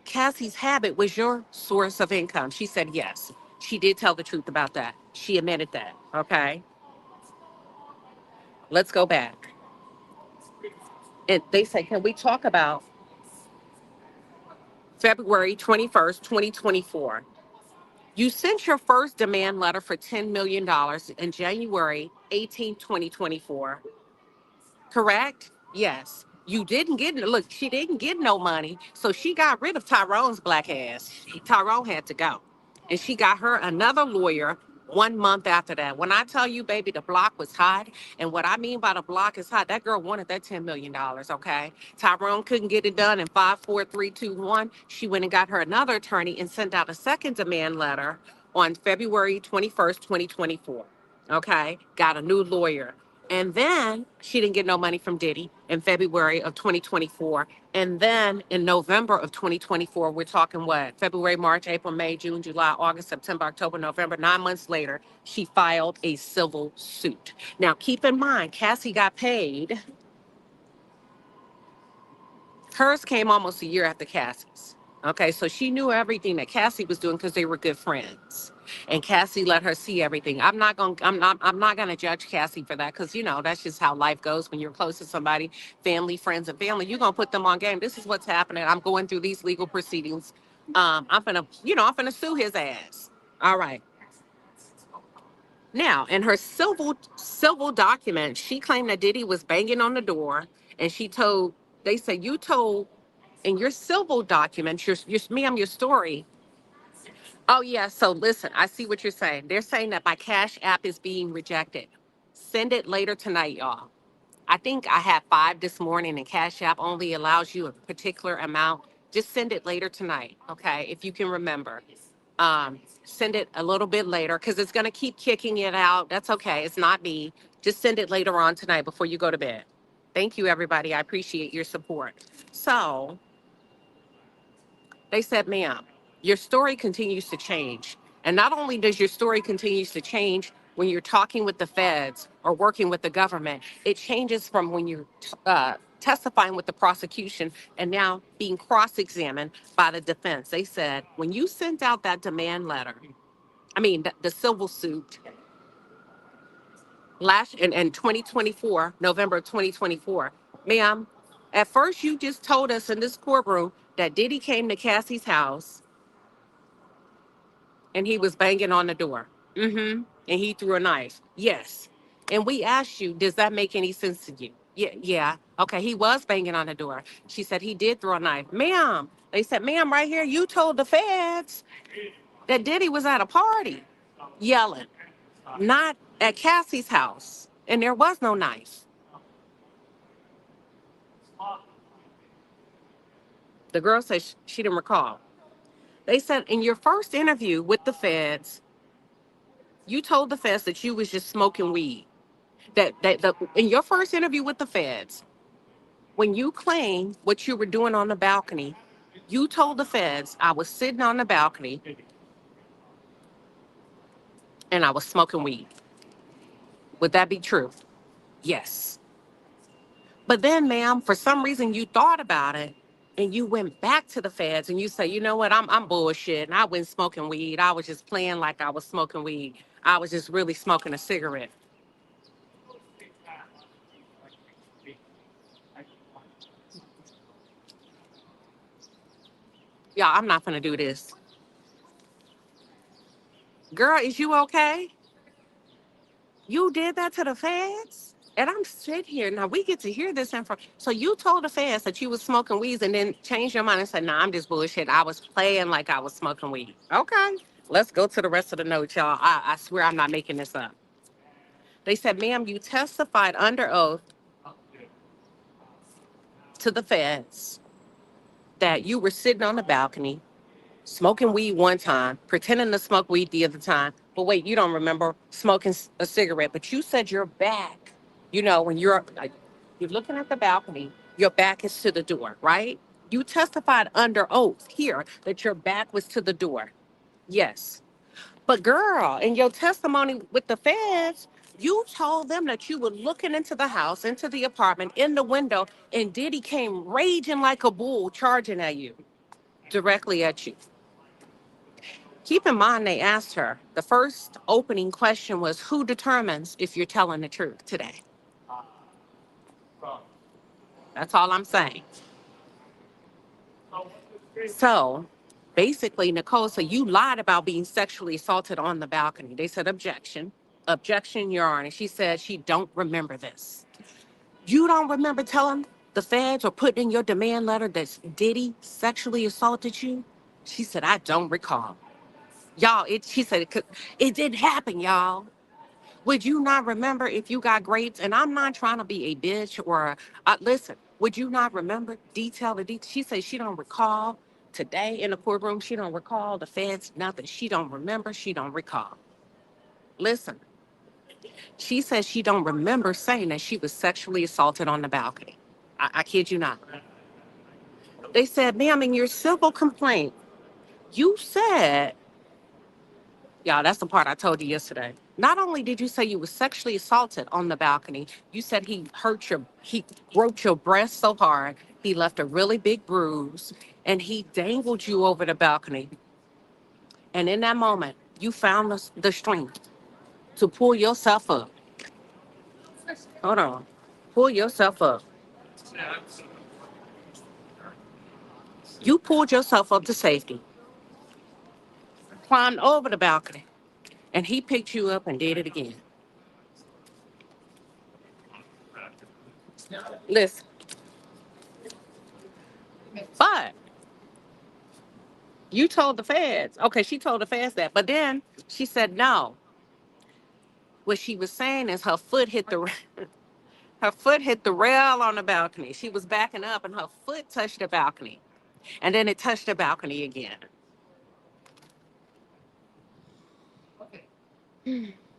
Cassie's habit was your source of income. She said yes. She did tell the truth about that. She admitted that. Okay. Let's go back. And they say, can we talk about February 21st, 2024? You sent your first demand letter for $10 million in January 18th, 2024, correct? Yes. You didn't get, look, she didn't get no money, so she got rid of Tyrone's black ass. Tyrone had to go. And she got her another lawyer 1 month after that. When I tell you, baby, the block was hot, and what I mean by the block is hot, that girl wanted that $10 million, okay? Tyrone couldn't get it done in 5, 4, 3, 2, 1. She went and got her another attorney and sent out a second demand letter on February 21st, 2024. Okay, got a new lawyer. And then she didn't get no money from Diddy in February of 2024. And then in November of 2024, we're talking what? February, March, April, May, June, July, August, September, October, November. 9 months later, she filed a civil suit. Now, keep in mind, Cassie got paid. Hers came almost a year after Cassie's. Okay, so she knew everything that Cassie was doing because they were good friends. And Cassie let her see everything. I'm not gonna judge Cassie for that because that's just how life goes when you're close to somebody, family, friends, and family. You're gonna put them on game. This is what's happening. I'm going through these legal proceedings. I'm gonna sue his ass. All right. Now, in her civil document, she claimed that Diddy was banging on the door, and she told. They said you told in your civil documents, ma'am, your story. Oh, yeah. So listen, I see what you're saying. They're saying that my Cash App is being rejected. Send it later tonight, y'all. I think I had 5 this morning, and Cash App only allows you a particular amount. Just send it later tonight, okay? If you can remember. Send it a little bit later because it's going to keep kicking it out. That's okay. It's not me. Just send it later on tonight before you go to bed. Thank you, everybody. I appreciate your support. So, they said, ma'am, your story continues to change. And not only does your story continues to change when you're talking with the feds or working with the government, it changes from when you're testifying with the prosecution and now being cross-examined by the defense. They said, when you sent out that demand letter, the civil suit last in 2024, November of 2024, ma'am, at first you just told us in this courtroom that Diddy came to Cassie's house and he was banging on the door. Mm-hmm. And he threw a knife. Yes. And we asked you, does that make any sense to you? Yeah, yeah. Okay, he was banging on the door. She said he did throw a knife. Ma'am, they said, ma'am, right here, you told the feds that Diddy was at a party yelling, not at Cassie's house. And there was no knife. The girl said she didn't recall. They said in your first interview with the feds, you told the feds that you was just smoking weed. In your first interview with the feds, when you claimed what you were doing on the balcony, you told the feds I was sitting on the balcony and I was smoking weed. Would that be true? Yes. But then, ma'am, for some reason you thought about it and you went back to the feds and you say, you know what, I'm bullshit. And I went smoking weed. I was just playing like I was smoking weed. I was just really smoking a cigarette. Yeah, I'm not gonna do this. Girl, is you okay? You did that to the feds? And I'm sitting here. Now we get to hear this info. So you told the feds that you was smoking weeds and then changed your mind and said, nah, I'm just bullshit. I was playing like I was smoking weed. Okay. Let's go to the rest of the notes, y'all. I swear I'm not making this up. They said, ma'am, you testified under oath to the feds that you were sitting on the balcony smoking weed one time, pretending to smoke weed the other time. But wait, you don't remember smoking a cigarette, but you said your back, when you're looking at the balcony, your back is to the door, right? You testified under oath here that your back was to the door. Yes. But girl, in your testimony with the feds, you told them that you were looking into the house, into the apartment, in the window, and Diddy came raging like a bull, charging at you, directly at you. Keep in mind, they asked her, the first opening question was, who determines if you're telling the truth today? That's all I'm saying. So basically, Nicole said, you lied about being sexually assaulted on the balcony. They said, objection. Objection, Your Honor. She said she don't remember this. You don't remember telling the feds or putting in your demand letter that Diddy sexually assaulted you? She said, I don't recall. Y'all, she said it didn't happen, y'all. Would you not remember if you got grapes? And I'm not trying to be a bitch or listen. Would you not remember detail to detail? She said she don't recall today in the courtroom. She don't recall the feds, nothing. She don't remember. She don't recall. Listen, she says she don't remember saying that she was sexually assaulted on the balcony. I kid you not. They said, ma'am, in your civil complaint, you said, y'all, that's the part I told you yesterday. Not only did you say you were sexually assaulted on the balcony, you said he broke your breast so hard, he left a really big bruise, and he dangled you over the balcony. And in that moment, you found the strength to pull yourself up. Hold on. Pull yourself up. You pulled yourself up to safety, climbed over the balcony, and he picked you up and did it again. Listen, but You told the feds. Okay, she told the feds that. But then she said no. What she was saying is her foot hit the her foot hit the rail on the balcony. She was backing up and her foot touched the balcony. And then it touched the balcony again.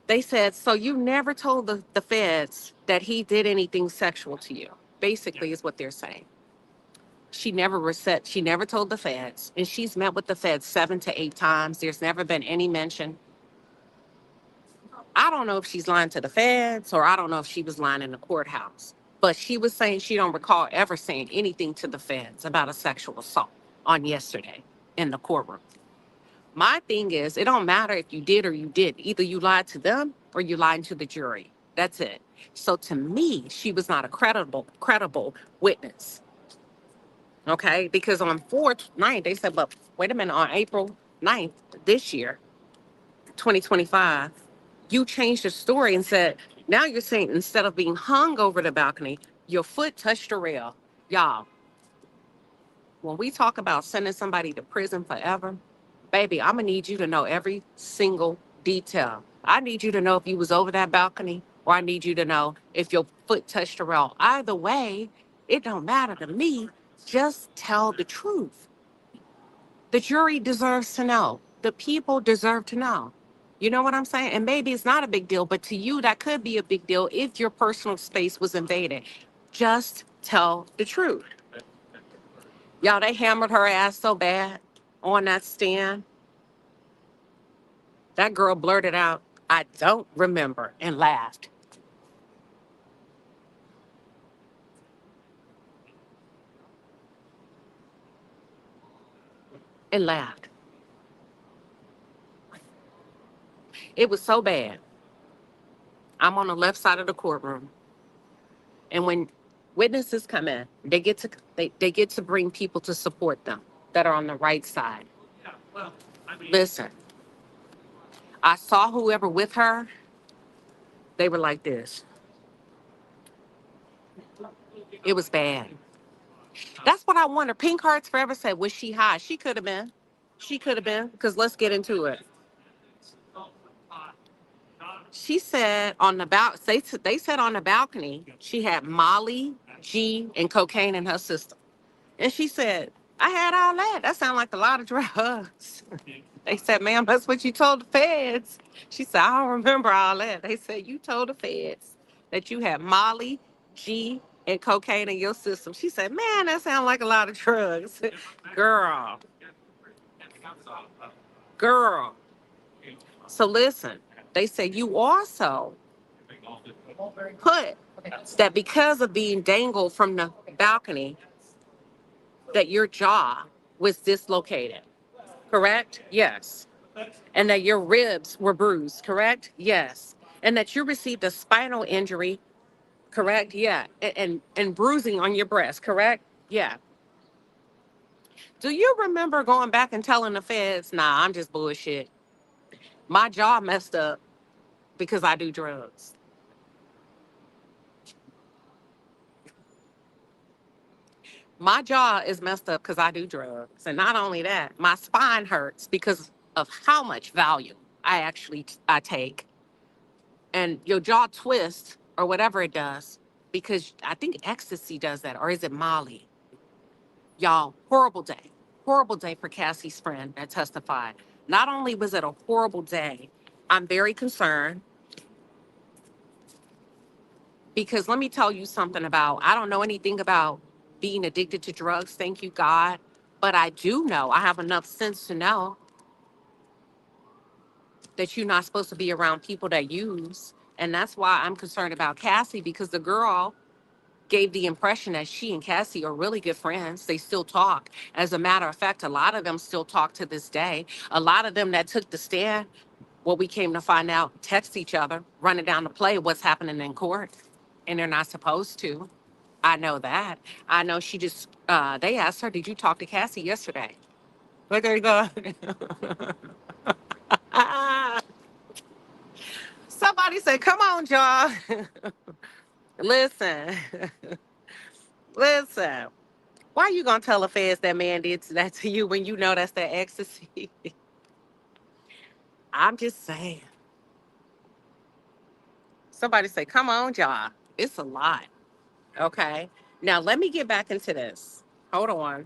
They said, so you never told the feds that he did anything sexual to you, basically, is what they're saying. She never told the feds, and she's met with the feds 7 to 8 times. There's never been any mention. I don't know if she's lying to the feds or I don't know if she was lying in the courthouse, but she was saying she don't recall ever saying anything to the feds about a sexual assault on yesterday in the courtroom. My thing is, it don't matter if you did or you didn't. Either you lied to them or you lied to the jury. That's it. So to me, she was not a credible witness. Okay, because on 4/9, they said, but wait a minute, on April 9th this year, 2025, you changed the story and said, now you're saying instead of being hung over the balcony, your foot touched the rail. Y'all, when we talk about sending somebody to prison forever, baby, I'm gonna need you to know every single detail. I need you to know if you was over that balcony, or I need you to know if your foot touched the rail. Either way, it don't matter to me. Just tell the truth. The jury deserves to know. The people deserve to know. You know what I'm saying? And maybe it's not a big deal, but to you, that could be a big deal if your personal space was invaded. Just tell the truth. Y'all, they hammered her ass so bad on that stand. That girl blurted out, I don't remember, and laughed. And laughed. It was so bad. I'm on the left side of the courtroom. And when witnesses come in, they get to bring people to support them that are on the right side. Listen, I saw whoever with her, they were like this. It was bad. That's what I wonder. Pink Hearts Forever said, was she high? She could have been. She could have been, because let's get into it. She said on the they said on the balcony she had Molly, G, and cocaine in her system. And she said, I had all that. That sounded like a lot of drugs. They said, ma'am, that's what you told the feds. She said, I don't remember all that. They said, you told the feds that you had Molly, G, and cocaine in your system. She said, man, that sounds like a lot of drugs. Girl, girl. So listen, they said you also put that because of being dangled from the balcony, that your jaw was dislocated. Correct? Yes. And that your ribs were bruised. Correct? Yes. And that you received a spinal injury. Correct? Yeah. And bruising on your breast. Correct? Yeah. Do you remember going back and telling the feds, nah, I'm just bullshit. My jaw messed up because I do drugs. My jaw is messed up because I do drugs. And not only that, my spine hurts because of how much Valium I take. And your jaw twists or whatever it does, because I think ecstasy does that, or is it Molly? Y'all, horrible day. Horrible day for Cassie's friend that testified. Not only was it a horrible day, I'm very concerned because let me tell you something about, I don't know anything about being addicted to drugs, thank you, God. But I do know, I have enough sense to know that you're not supposed to be around people that use. And that's why I'm concerned about Cassie, because the girl gave the impression that she and Cassie are really good friends. They still talk. As a matter of fact, a lot of them still talk to this day. A lot of them that took the stand, what we came to find out, text each other, running down the play what's happening in court. And they're not supposed to. I know that. I know she just, they asked her, did you talk to Cassie yesterday? Look, there you go. Somebody said, come on, y'all. Listen, listen. Why you gonna tell the feds that man did that to you when you know that's the ecstasy? I'm just saying. Somebody say, come on, y'all. It's a lot. Okay. Now let me get back into this. Hold on.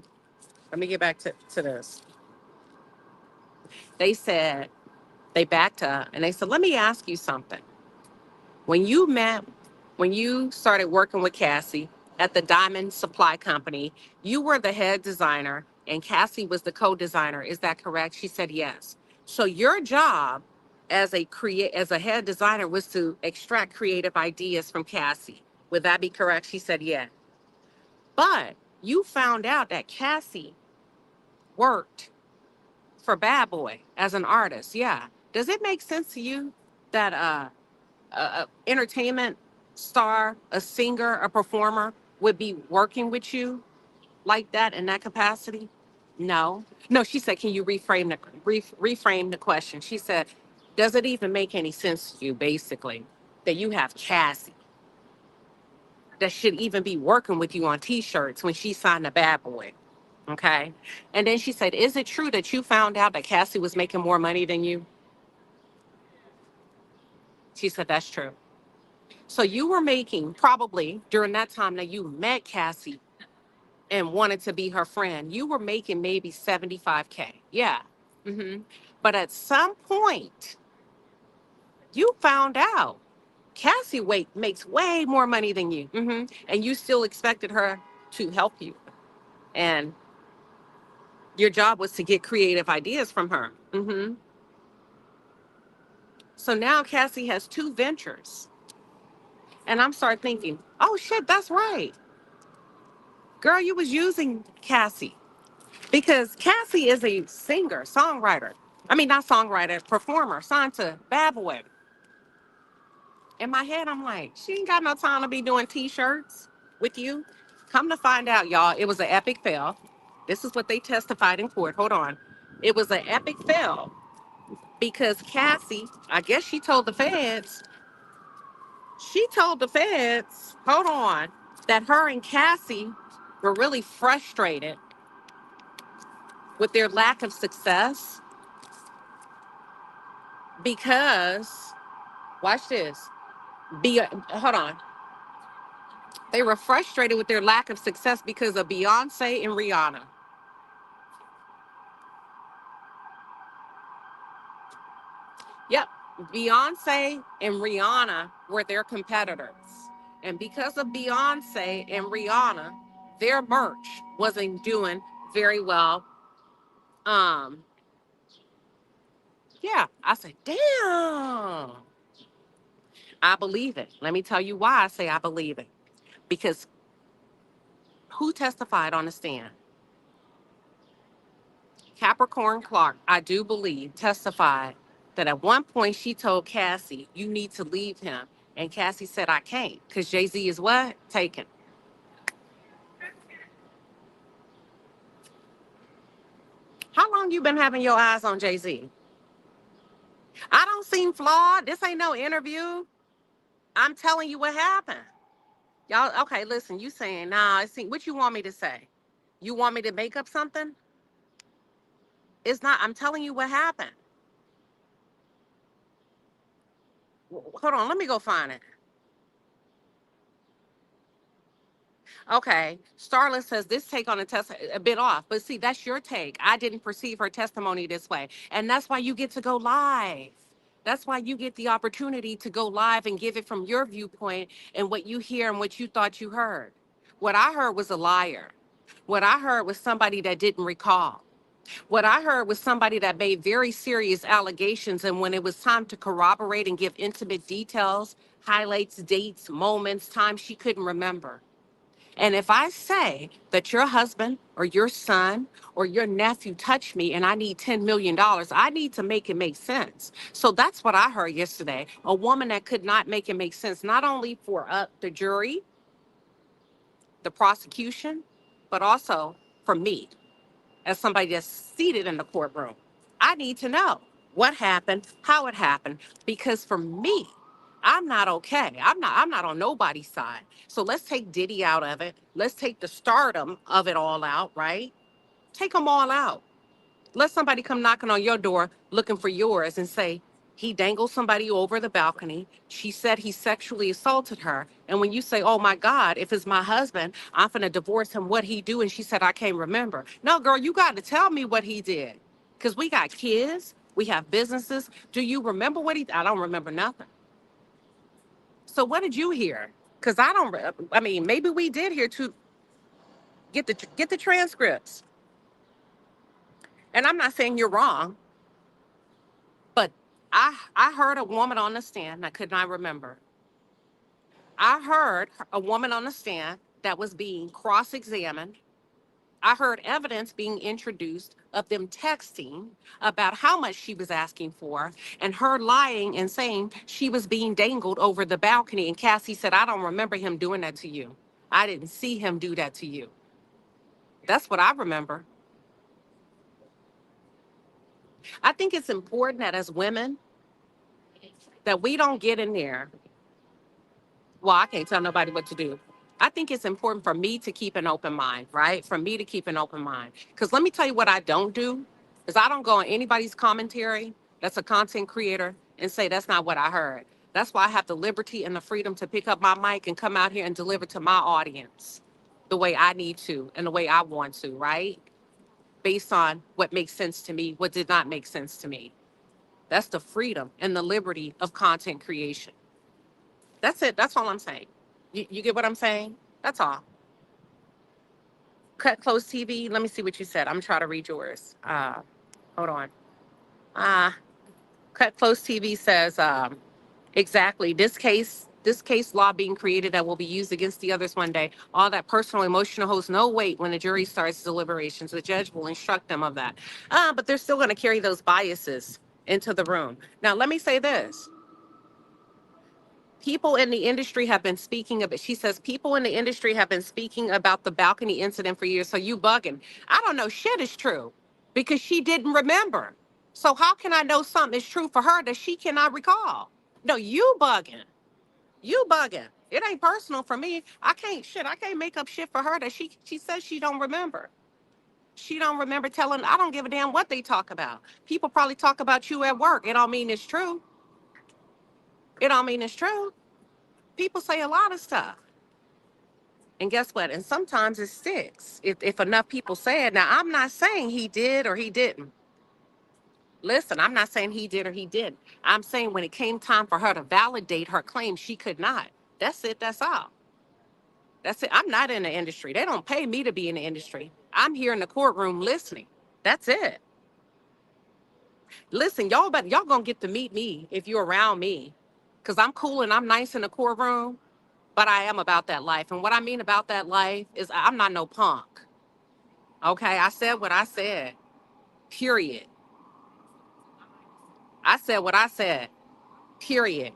Let me get back to this. They said, they backed up and they said, let me ask you something. When you met, when you started working with Cassie at the Diamond Supply Company, you were the head designer and Cassie was the co-designer. Is that correct? She said yes. So your job as a head designer was to extract creative ideas from Cassie. Would that be correct? She said yes. But you found out that Cassie worked for Bad Boy as an artist. Yeah. Does it make sense to you that a entertainment star, a singer, a performer would be working with you like that in that capacity? No. No, she said, can you reframe the question? She said, does it even make any sense to you, basically, that you have Cassie that should even be working with you on T-shirts when she signed a Bad Boy? Okay. And then she said, is it true that you found out that Cassie was making more money than you? She said, that's true. So you were making probably during that time that you met Cassie and wanted to be her friend, you were making maybe 75K. Yeah. But at some point, you found out Cassie makes way more money than you. And you still expected her to help you. And your job was to get creative ideas from her. So now Cassie has two ventures. And I'm start thinking, oh shit, that's right. Girl, you was using Cassie. Because Cassie is a singer, songwriter. I mean, not songwriter, performer, signed to Bad Boy. In my head, I'm like, she ain't got no time to be doing T-shirts with you. Come to find out, y'all, it was an epic fail. This is what they testified in court. Hold on. It was an epic fail because Cassie, I guess she told the feds, hold on, that her and Cassie were really frustrated with their lack of success because, watch this, hold on. They were frustrated with their lack of success because of Beyonce and Rihanna. Yep. Beyonce and Rihanna were their competitors. And because of Beyonce and Rihanna, their merch wasn't doing very well. Um, yeah, I said, damn. I believe it. Let me tell you why I say I believe it. Because who testified on the stand? Capricorn Clark, I do believe, testified that at one point she told Cassie, you need to leave him. And Cassie said, I can't, because Jay-Z is what? Taken. How long you been having your eyes on Jay-Z? I don't seem flawed. This ain't no interview. I'm telling you what happened. Y'all, okay, listen, you saying, nah, I see what you want me to say. You want me to make up something? It's not, I'm telling you what happened. Hold on, let me go find it. Okay, Starla says this take on the test a bit off, but see, that's your take. I didn't perceive her testimony this way, and that's why you get to go live. That's why you get the opportunity to go live and give it from your viewpoint and what you hear and what you thought you heard. What I heard was a liar. What I heard was somebody that didn't recall. What I heard was somebody that made very serious allegations, and when it was time to corroborate and give intimate details, highlights, dates, moments, times she couldn't remember. And if I say that your husband or your son or your nephew touched me and I need $10 million, I need to make it make sense. So that's what I heard yesterday. A woman that could not make it make sense, not only for the jury, the prosecution, but also for me as somebody that's seated in the courtroom. I need to know what happened, how it happened, because for me, I'm not okay. I'm not on nobody's side. So let's take Diddy out of it. Let's take the stardom of it all out, right? Take them all out. Let somebody come knocking on your door looking for yours and say, he dangled somebody over the balcony. She said he sexually assaulted her. And when you say, oh my God, if it's my husband, I'm going to divorce him, what he do? And she said, I can't remember. No, girl, you got to tell me what he did. Because we got kids, we have businesses. Do you remember what he, I don't remember nothing. So what did you hear? Because I don't, I mean, maybe we did hear to get the transcripts. And I'm not saying you're wrong. But I heard a woman on the stand, I could not remember. I heard a woman on the stand that was being cross-examined. I heard evidence being introduced of them texting about how much she was asking for and her lying and saying she was being dangled over the balcony. And Cassie said, I don't remember him doing that to you. I didn't see him do that to you. That's what I remember. I think it's important that as women, that we don't get in there. Well, I can't tell nobody what to do. I think it's important for me to keep an open mind, right? For me to keep an open mind. Because let me tell you what I don't do, is I don't go on anybody's commentary that's a content creator and say that's not what I heard. That's why I have the liberty and the freedom to pick up my mic and come out here and deliver to my audience the way I need to and the way I want to, right? Based on what makes sense to me, what did not make sense to me. That's the freedom and the liberty of content creation. That's it. That's all I'm saying. You get what I'm saying? That's all. Cut close TV. Let me see what you said. I'm trying to read yours. Hold on. Uh, Cut close TV says exactly this case law being created that will be used against the others one day. All that personal emotional holds no weight when the jury starts deliberations. The judge will instruct them of that. But they're still going to carry those biases into the room. Now, let me say this. People in the industry have been speaking of it. She says people in the industry have been speaking about the balcony incident for years. So you bugging. I don't know shit is true because she didn't remember. So how can I know something is true for her that she cannot recall? No, you bugging. You bugging. It ain't personal for me. I can't make up shit for her that she says she don't remember. She don't remember telling, I don't give a damn what they talk about. People probably talk about you at work. It don't mean it's true. It don't mean it's true. People say a lot of stuff. And guess what? And sometimes it sticks if enough people say it. Now, I'm not saying he did or he didn't. Listen, I'm not saying he did or he didn't. I'm saying when it came time for her to validate her claim, she could not. That's it. That's all. That's it. I'm not in the industry. They don't pay me to be in the industry. I'm here in the courtroom listening. That's it. Listen, y'all gonna get to meet me if you're around me. Cause I'm cool and I'm nice in the courtroom, but I am about that life. And what I mean about that life is I'm not no punk. Okay, I said what I said. Period. I said what I said. Period.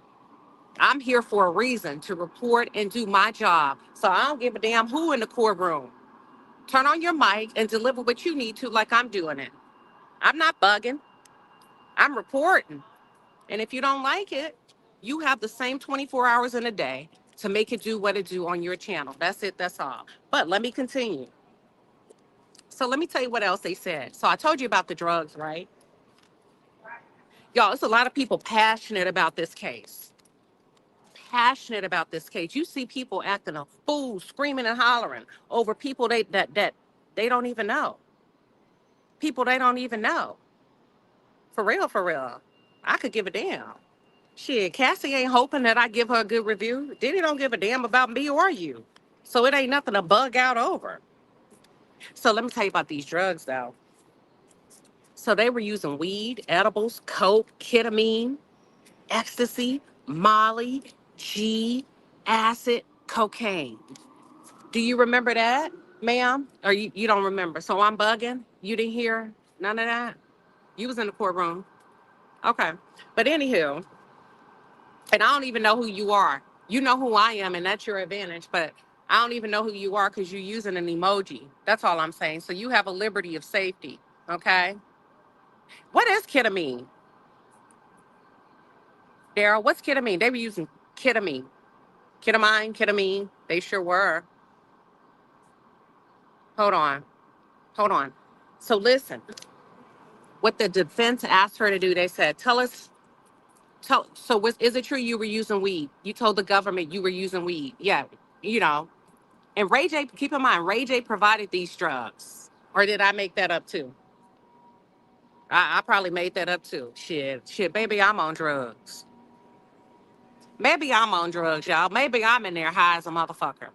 I'm here for a reason to report and do my job. So I don't give a damn who in the courtroom. Turn on your mic and deliver what you need to like I'm doing it. I'm not bugging. I'm reporting. And if you don't like it, you have the same 24 hours in a day to make it do what it do on your channel. That's it. That's all. But let me continue. So let me tell you what else they said. So I told you about the drugs, right? Y'all, it's a lot of people passionate about this case. Passionate about this case. You see people acting a fool, screaming and hollering over people that they don't even know. People they don't even know. For real, for real. I could give a damn. Shit, Cassie ain't hoping that I give her a good review. Diddy don't give a damn about me or you. So it ain't nothing to bug out over. So let me tell you about these drugs though. So they were using weed, edibles, coke, ketamine, ecstasy, Molly, G, acid, cocaine. Do you remember that, ma'am? Or you don't remember? So I'm bugging? You didn't hear none of that? You was in the courtroom. Okay. But anywho, and I don't even know who you are. You know who I am, and that's your advantage. But I don't even know who you are because you're using an emoji. That's all I'm saying. So you have a liberty of safety. Okay. What is ketamine? Daryl, what's ketamine? They were using Ketamine. Ketamine. They sure were. Hold on. Hold on. So listen, what the defense asked her to do, they said, is it true you were using weed? You told the government you were using weed. Yeah, you know. And Ray J, keep in mind, Ray J provided these drugs. Or did I make that up too? I probably made that up too. Shit, baby, I'm on drugs. Maybe I'm on drugs, y'all. Maybe I'm in there high as a motherfucker.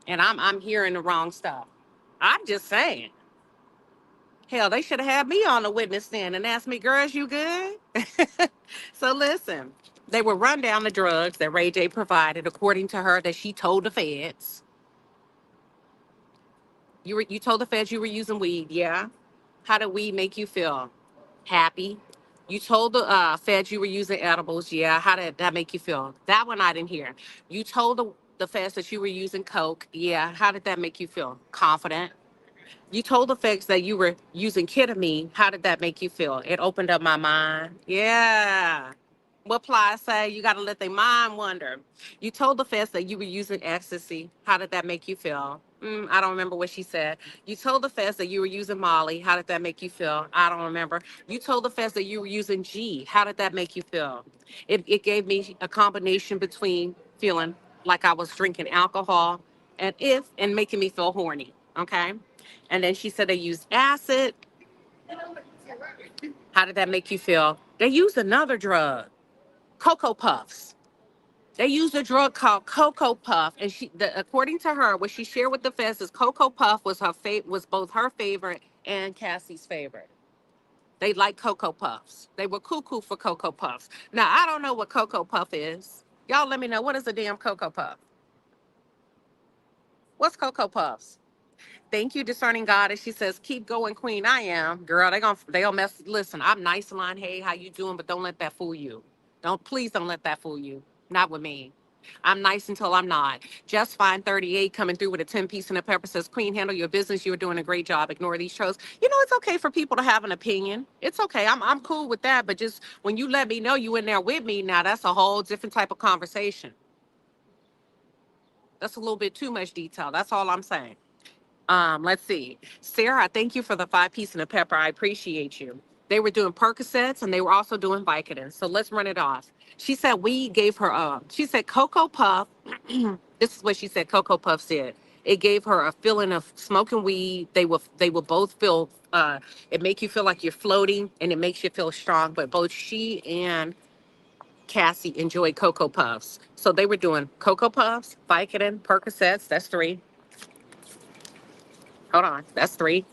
And I'm hearing the wrong stuff. I'm just saying. Hell, they should have had me on the witness stand and asked me, girls, you good? So listen, they would run down the drugs that Ray J provided, according to her, that she told the feds. You told the feds you were using weed, yeah? How did weed make you feel? Happy. You told the feds you were using edibles, yeah? How did that make you feel? That one I didn't hear. You told the feds that you were using coke, yeah? How did that make you feel? Confident. You told the folks that you were using ketamine. How did that make you feel? It opened up my mind. Yeah. What Ply say? You got to let their mind wander. You told the feds that you were using ecstasy. How did that make you feel? I don't remember what she said. You told the feds that you were using Molly. How did that make you feel? I don't remember. You told the feds that you were using G. How did that make you feel? It gave me a combination between feeling like I was drinking alcohol and making me feel horny. Okay. And then she said they used acid. How did that make you feel? They used another drug, Cocoa Puffs. They used a drug called Cocoa Puff, and according to her, what she shared with the feds is Cocoa Puff was was both her favorite and Cassie's favorite. They like Cocoa Puffs. They were cuckoo for Cocoa Puffs. Now I don't know what Cocoa Puff is. Y'all, let me know, what is a damn Cocoa Puff? What's Cocoa Puffs? Thank you, discerning God. And she says, keep going, queen. I am. Girl, they'll mess. Listen, I'm nice, line. Hey, how you doing? But don't let that fool you. Please don't let that fool you. Not with me. I'm nice until I'm not. Just fine 38 coming through with a 10-piece and a pepper says, queen, handle your business. You're doing a great job. Ignore these trolls. You know, it's okay for people to have an opinion. It's okay. I'm cool with that. But just when you let me know you in there with me, now that's a whole different type of conversation. That's a little bit too much detail. That's all I'm saying. Let's see. Sarah, thank you for the 5-piece and the pepper. I appreciate you. They were doing Percocets and they were also doing Vicodin. So let's run it off. She said we gave her she said Cocoa Puff. This is what she said Cocoa Puff said. It gave her a feeling of smoking weed. They will both feel it make you feel like you're floating and it makes you feel strong. But both she and Cassie enjoyed Cocoa Puffs. So they were doing Cocoa Puffs, Vicodin, Percocets, that's 3. Hold on, that's 3.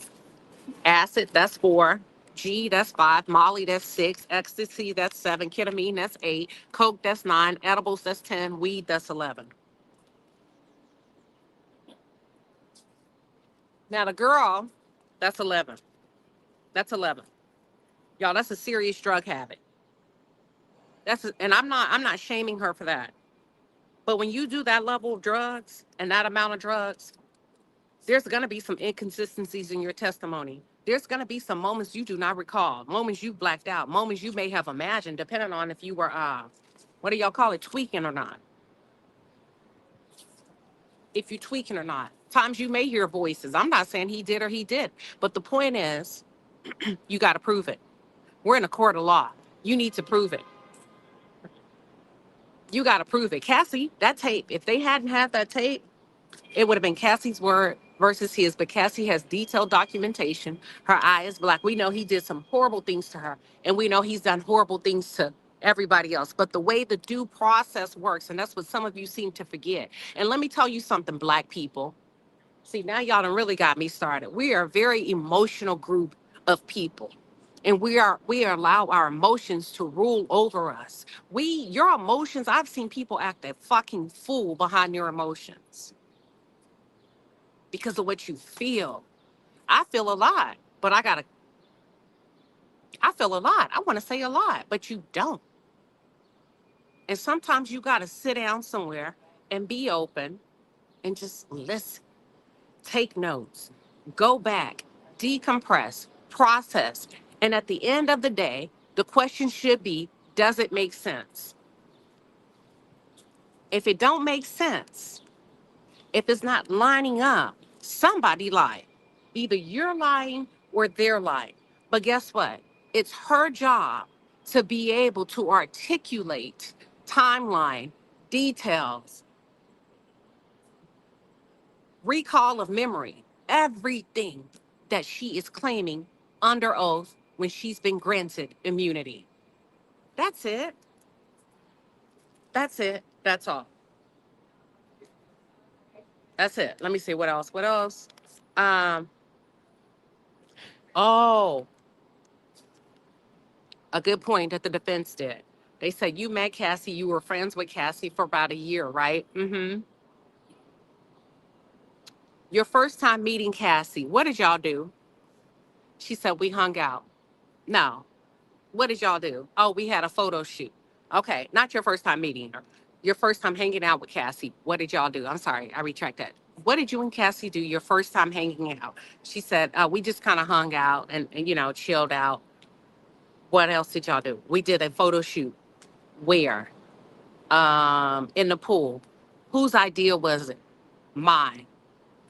Acid, that's 4. G, that's 5. Molly, that's 6. Ecstasy, that's 7. Ketamine, that's 8. Coke, that's 9. Edibles, that's 10. Weed, that's 11. Now the girl, that's 11. That's 11. Y'all, that's a serious drug habit. And I'm not shaming her for that. But when you do that level of drugs and that amount of drugs, there's going to be some inconsistencies in your testimony. There's going to be some moments you do not recall, moments you blacked out, moments you may have imagined, depending on if you were, what do y'all call it, tweaking or not. If you're tweaking or not. Times you may hear voices. I'm not saying he did or he did. But the point is, you got to prove it. We're in a court of law. You need to prove it. You got to prove it. Cassie, that tape, if they hadn't had that tape, it would have been Cassie's word versus his, but Cassie has detailed documentation. Her eye is black. We know he did some horrible things to her, and we know he's done horrible things to everybody else. But the way the due process works, and that's what some of you seem to forget. And let me tell you something, black people. See, now y'all done really got me started. We are a very emotional group of people. And we allow our emotions to rule over us. Your emotions, I've seen people act a fucking fool behind your emotions because of what you feel. I feel a lot, but I feel a lot. I want to say a lot, but you don't. And sometimes you got to sit down somewhere and be open and just listen, take notes, go back, decompress, process. And at the end of the day, the question should be, does it make sense? If it don't make sense, if it's not lining up, somebody lied. Either you're lying or they're lying. But guess what? It's her job to be able to articulate timeline, details, recall of memory, everything that she is claiming under oath when she's been granted immunity. That's it. That's it. That's all. That's it. Let me see what else. What else? Um, oh, a good point that the defense did. They said you met Cassie, you were friends with Cassie for about a year, right? Mm-hmm. Your first time meeting Cassie, what did y'all do? She said we hung out. No. What did y'all do? Oh, we had a photo shoot. Okay, not your first time meeting her. Your first time hanging out with Cassie. What did y'all do? I'm sorry, I retract that. What did you and Cassie do your first time hanging out? She said, we just kind of hung out and, chilled out. What else did y'all do? We did a photo shoot. Where? In the pool. Whose idea was it? Mine.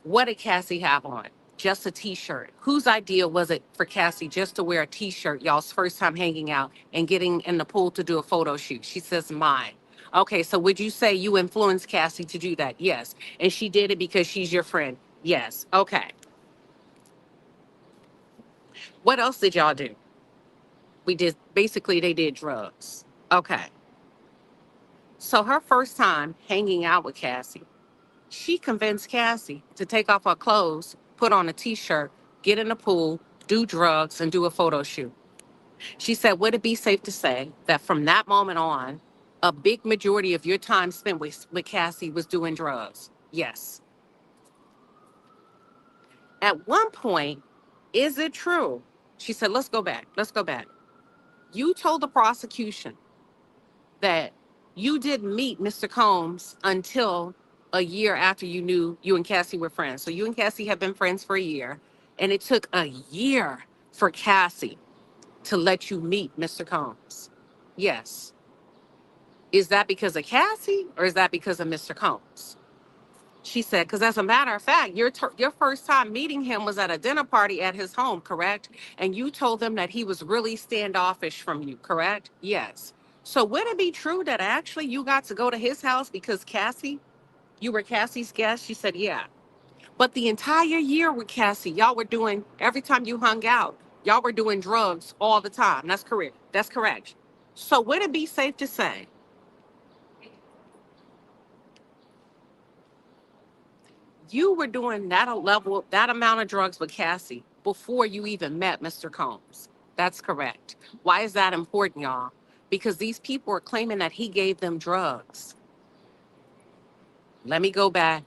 What did Cassie have on? Just a t-shirt. Whose idea was it for Cassie just to wear a t-shirt, y'all's first time hanging out and getting in the pool to do a photo shoot? She says mine. Okay, so would you say you influenced Cassie to do that? Yes. And she did it because she's your friend? Yes. Okay. What else did y'all do? We did, basically they did drugs. Okay. So her first time hanging out with Cassie, she convinced Cassie to take off her clothes, put on a t-shirt, get in the pool, do drugs, and do a photo shoot. She said, would it be safe to say that from that moment on, a big majority of your time spent with Cassie was doing drugs? Yes. At one point, is it true? She said, let's go back. Let's go back. You told the prosecution that you didn't meet Mr. Combs until a year after you knew you and Cassie were friends. So you and Cassie have been friends for a year, and it took a year for Cassie to let you meet Mr. Combs. Yes. Is that because of Cassie or is that because of Mr. Combs? She said, because as a matter of fact, your first time meeting him was at a dinner party at his home, correct? And you told them that he was really standoffish from you, correct? Yes. So would it be true that actually you got to go to his house because you were Cassie's guest? She said, yeah. But the entire year with Cassie, y'all were doing, every time you hung out, y'all were doing drugs all the time. That's correct. That's correct. So would it be safe to say you were doing that amount of drugs with Cassie before you even met Mr. Combs? That's correct. Why is that important, y'all? Because these people are claiming that he gave them drugs. Let me go back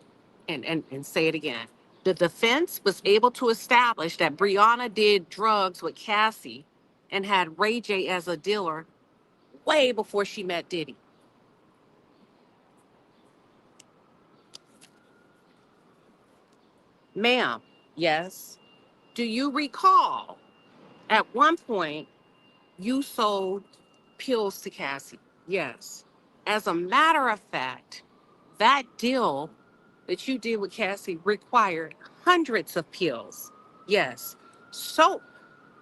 and say it again. The defense was able to establish that Brianna did drugs with Cassie and had Ray J as a dealer way before she met Diddy. Ma'am, yes. Do you recall at one point you sold pills to Cassie? Yes. As a matter of fact, that deal that you did with Cassie required hundreds of pills. Yes. So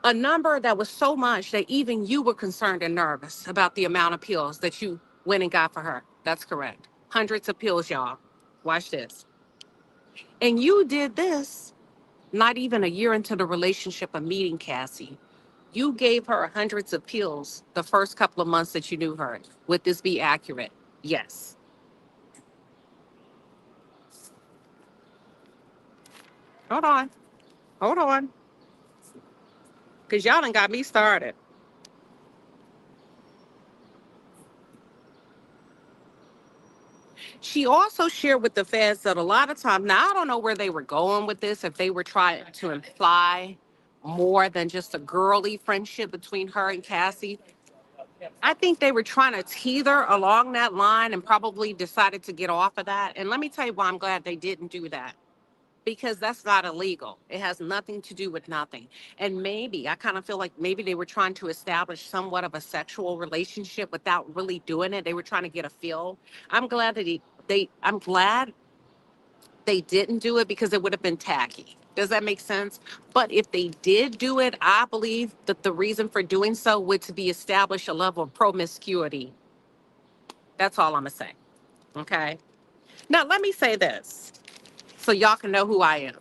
a number that was so much that even you were concerned and nervous about the amount of pills that you went and got for her. That's correct. Hundreds of pills, y'all. Watch this. And you did this not even a year into the relationship of meeting Cassie. You gave her hundreds of pills the first couple of months that you knew her. Would this be accurate? Yes. Hold on. Hold on. Because y'all done got me started. She also shared with the feds that a lot of times, now I don't know where they were going with this, if they were trying to imply more than just a girly friendship between her and Cassie. I think they were trying to teeter along that line and probably decided to get off of that. And let me tell you why I'm glad they didn't do that. Because that's not illegal. It has nothing to do with nothing. And maybe, I kind of feel like maybe they were trying to establish somewhat of a sexual relationship without really doing it. They were trying to get a feel. I'm glad that I'm glad they didn't do it because it would have been tacky. Does that make sense? But if they did do it, I believe that the reason for doing so would to be establish a level of promiscuity. That's all I'm gonna say. Okay. Now let me say this so y'all can know who I am.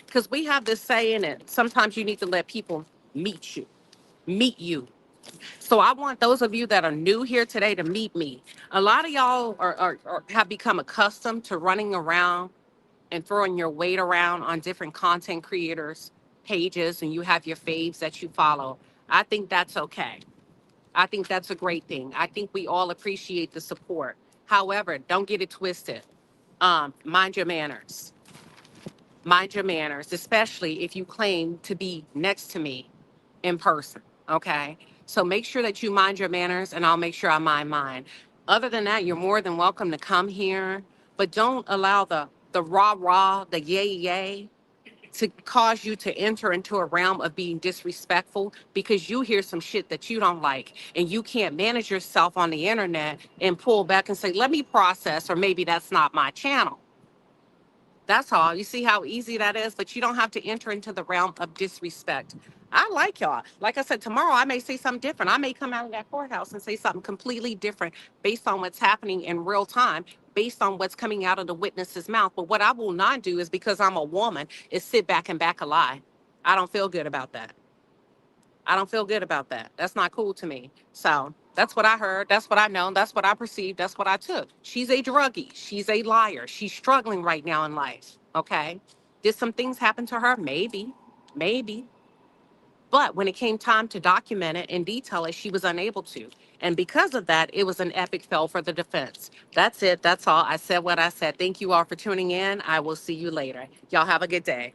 Because we have this saying that sometimes you need to let people meet you. Meet you. So I want those of you that are new here today to meet me. A lot of y'all have become accustomed to running around and throwing your weight around on different content creators' pages, and you have your faves that you follow. I think that's okay. I think that's a great thing. I think we all appreciate the support. However, don't get it twisted. Mind your manners. Mind your manners, especially if you claim to be next to me in person. Okay. So make sure that you mind your manners, and I'll make sure I mind mine. Other than that, you're more than welcome to come here, but don't allow the rah rah, the yay yay to cause you to enter into a realm of being disrespectful because you hear some shit that you don't like and you can't manage yourself on the internet and pull back and say, let me process, or maybe that's not my channel. That's all. You see how easy that is? But you don't have to enter into the realm of disrespect. I like y'all. Like I said, tomorrow I may say something different. I may come out of that courthouse and say something completely different based on what's happening in real time, based on what's coming out of the witness's mouth. But what I will not do is, because I'm a woman, is sit back and back a lie. I don't feel good about that. I don't feel good about that. That's not cool to me. So that's what I heard. That's what I know. That's what I perceived. That's what I took. She's a druggie. She's a liar. She's struggling right now in life. Okay. Did some things happen to her? Maybe. Maybe. But when it came time to document it and detail it, she was unable to. And because of that, it was an epic fail for the defense. That's it. That's all. I said what I said. Thank you all for tuning in. I will see you later. Y'all have a good day.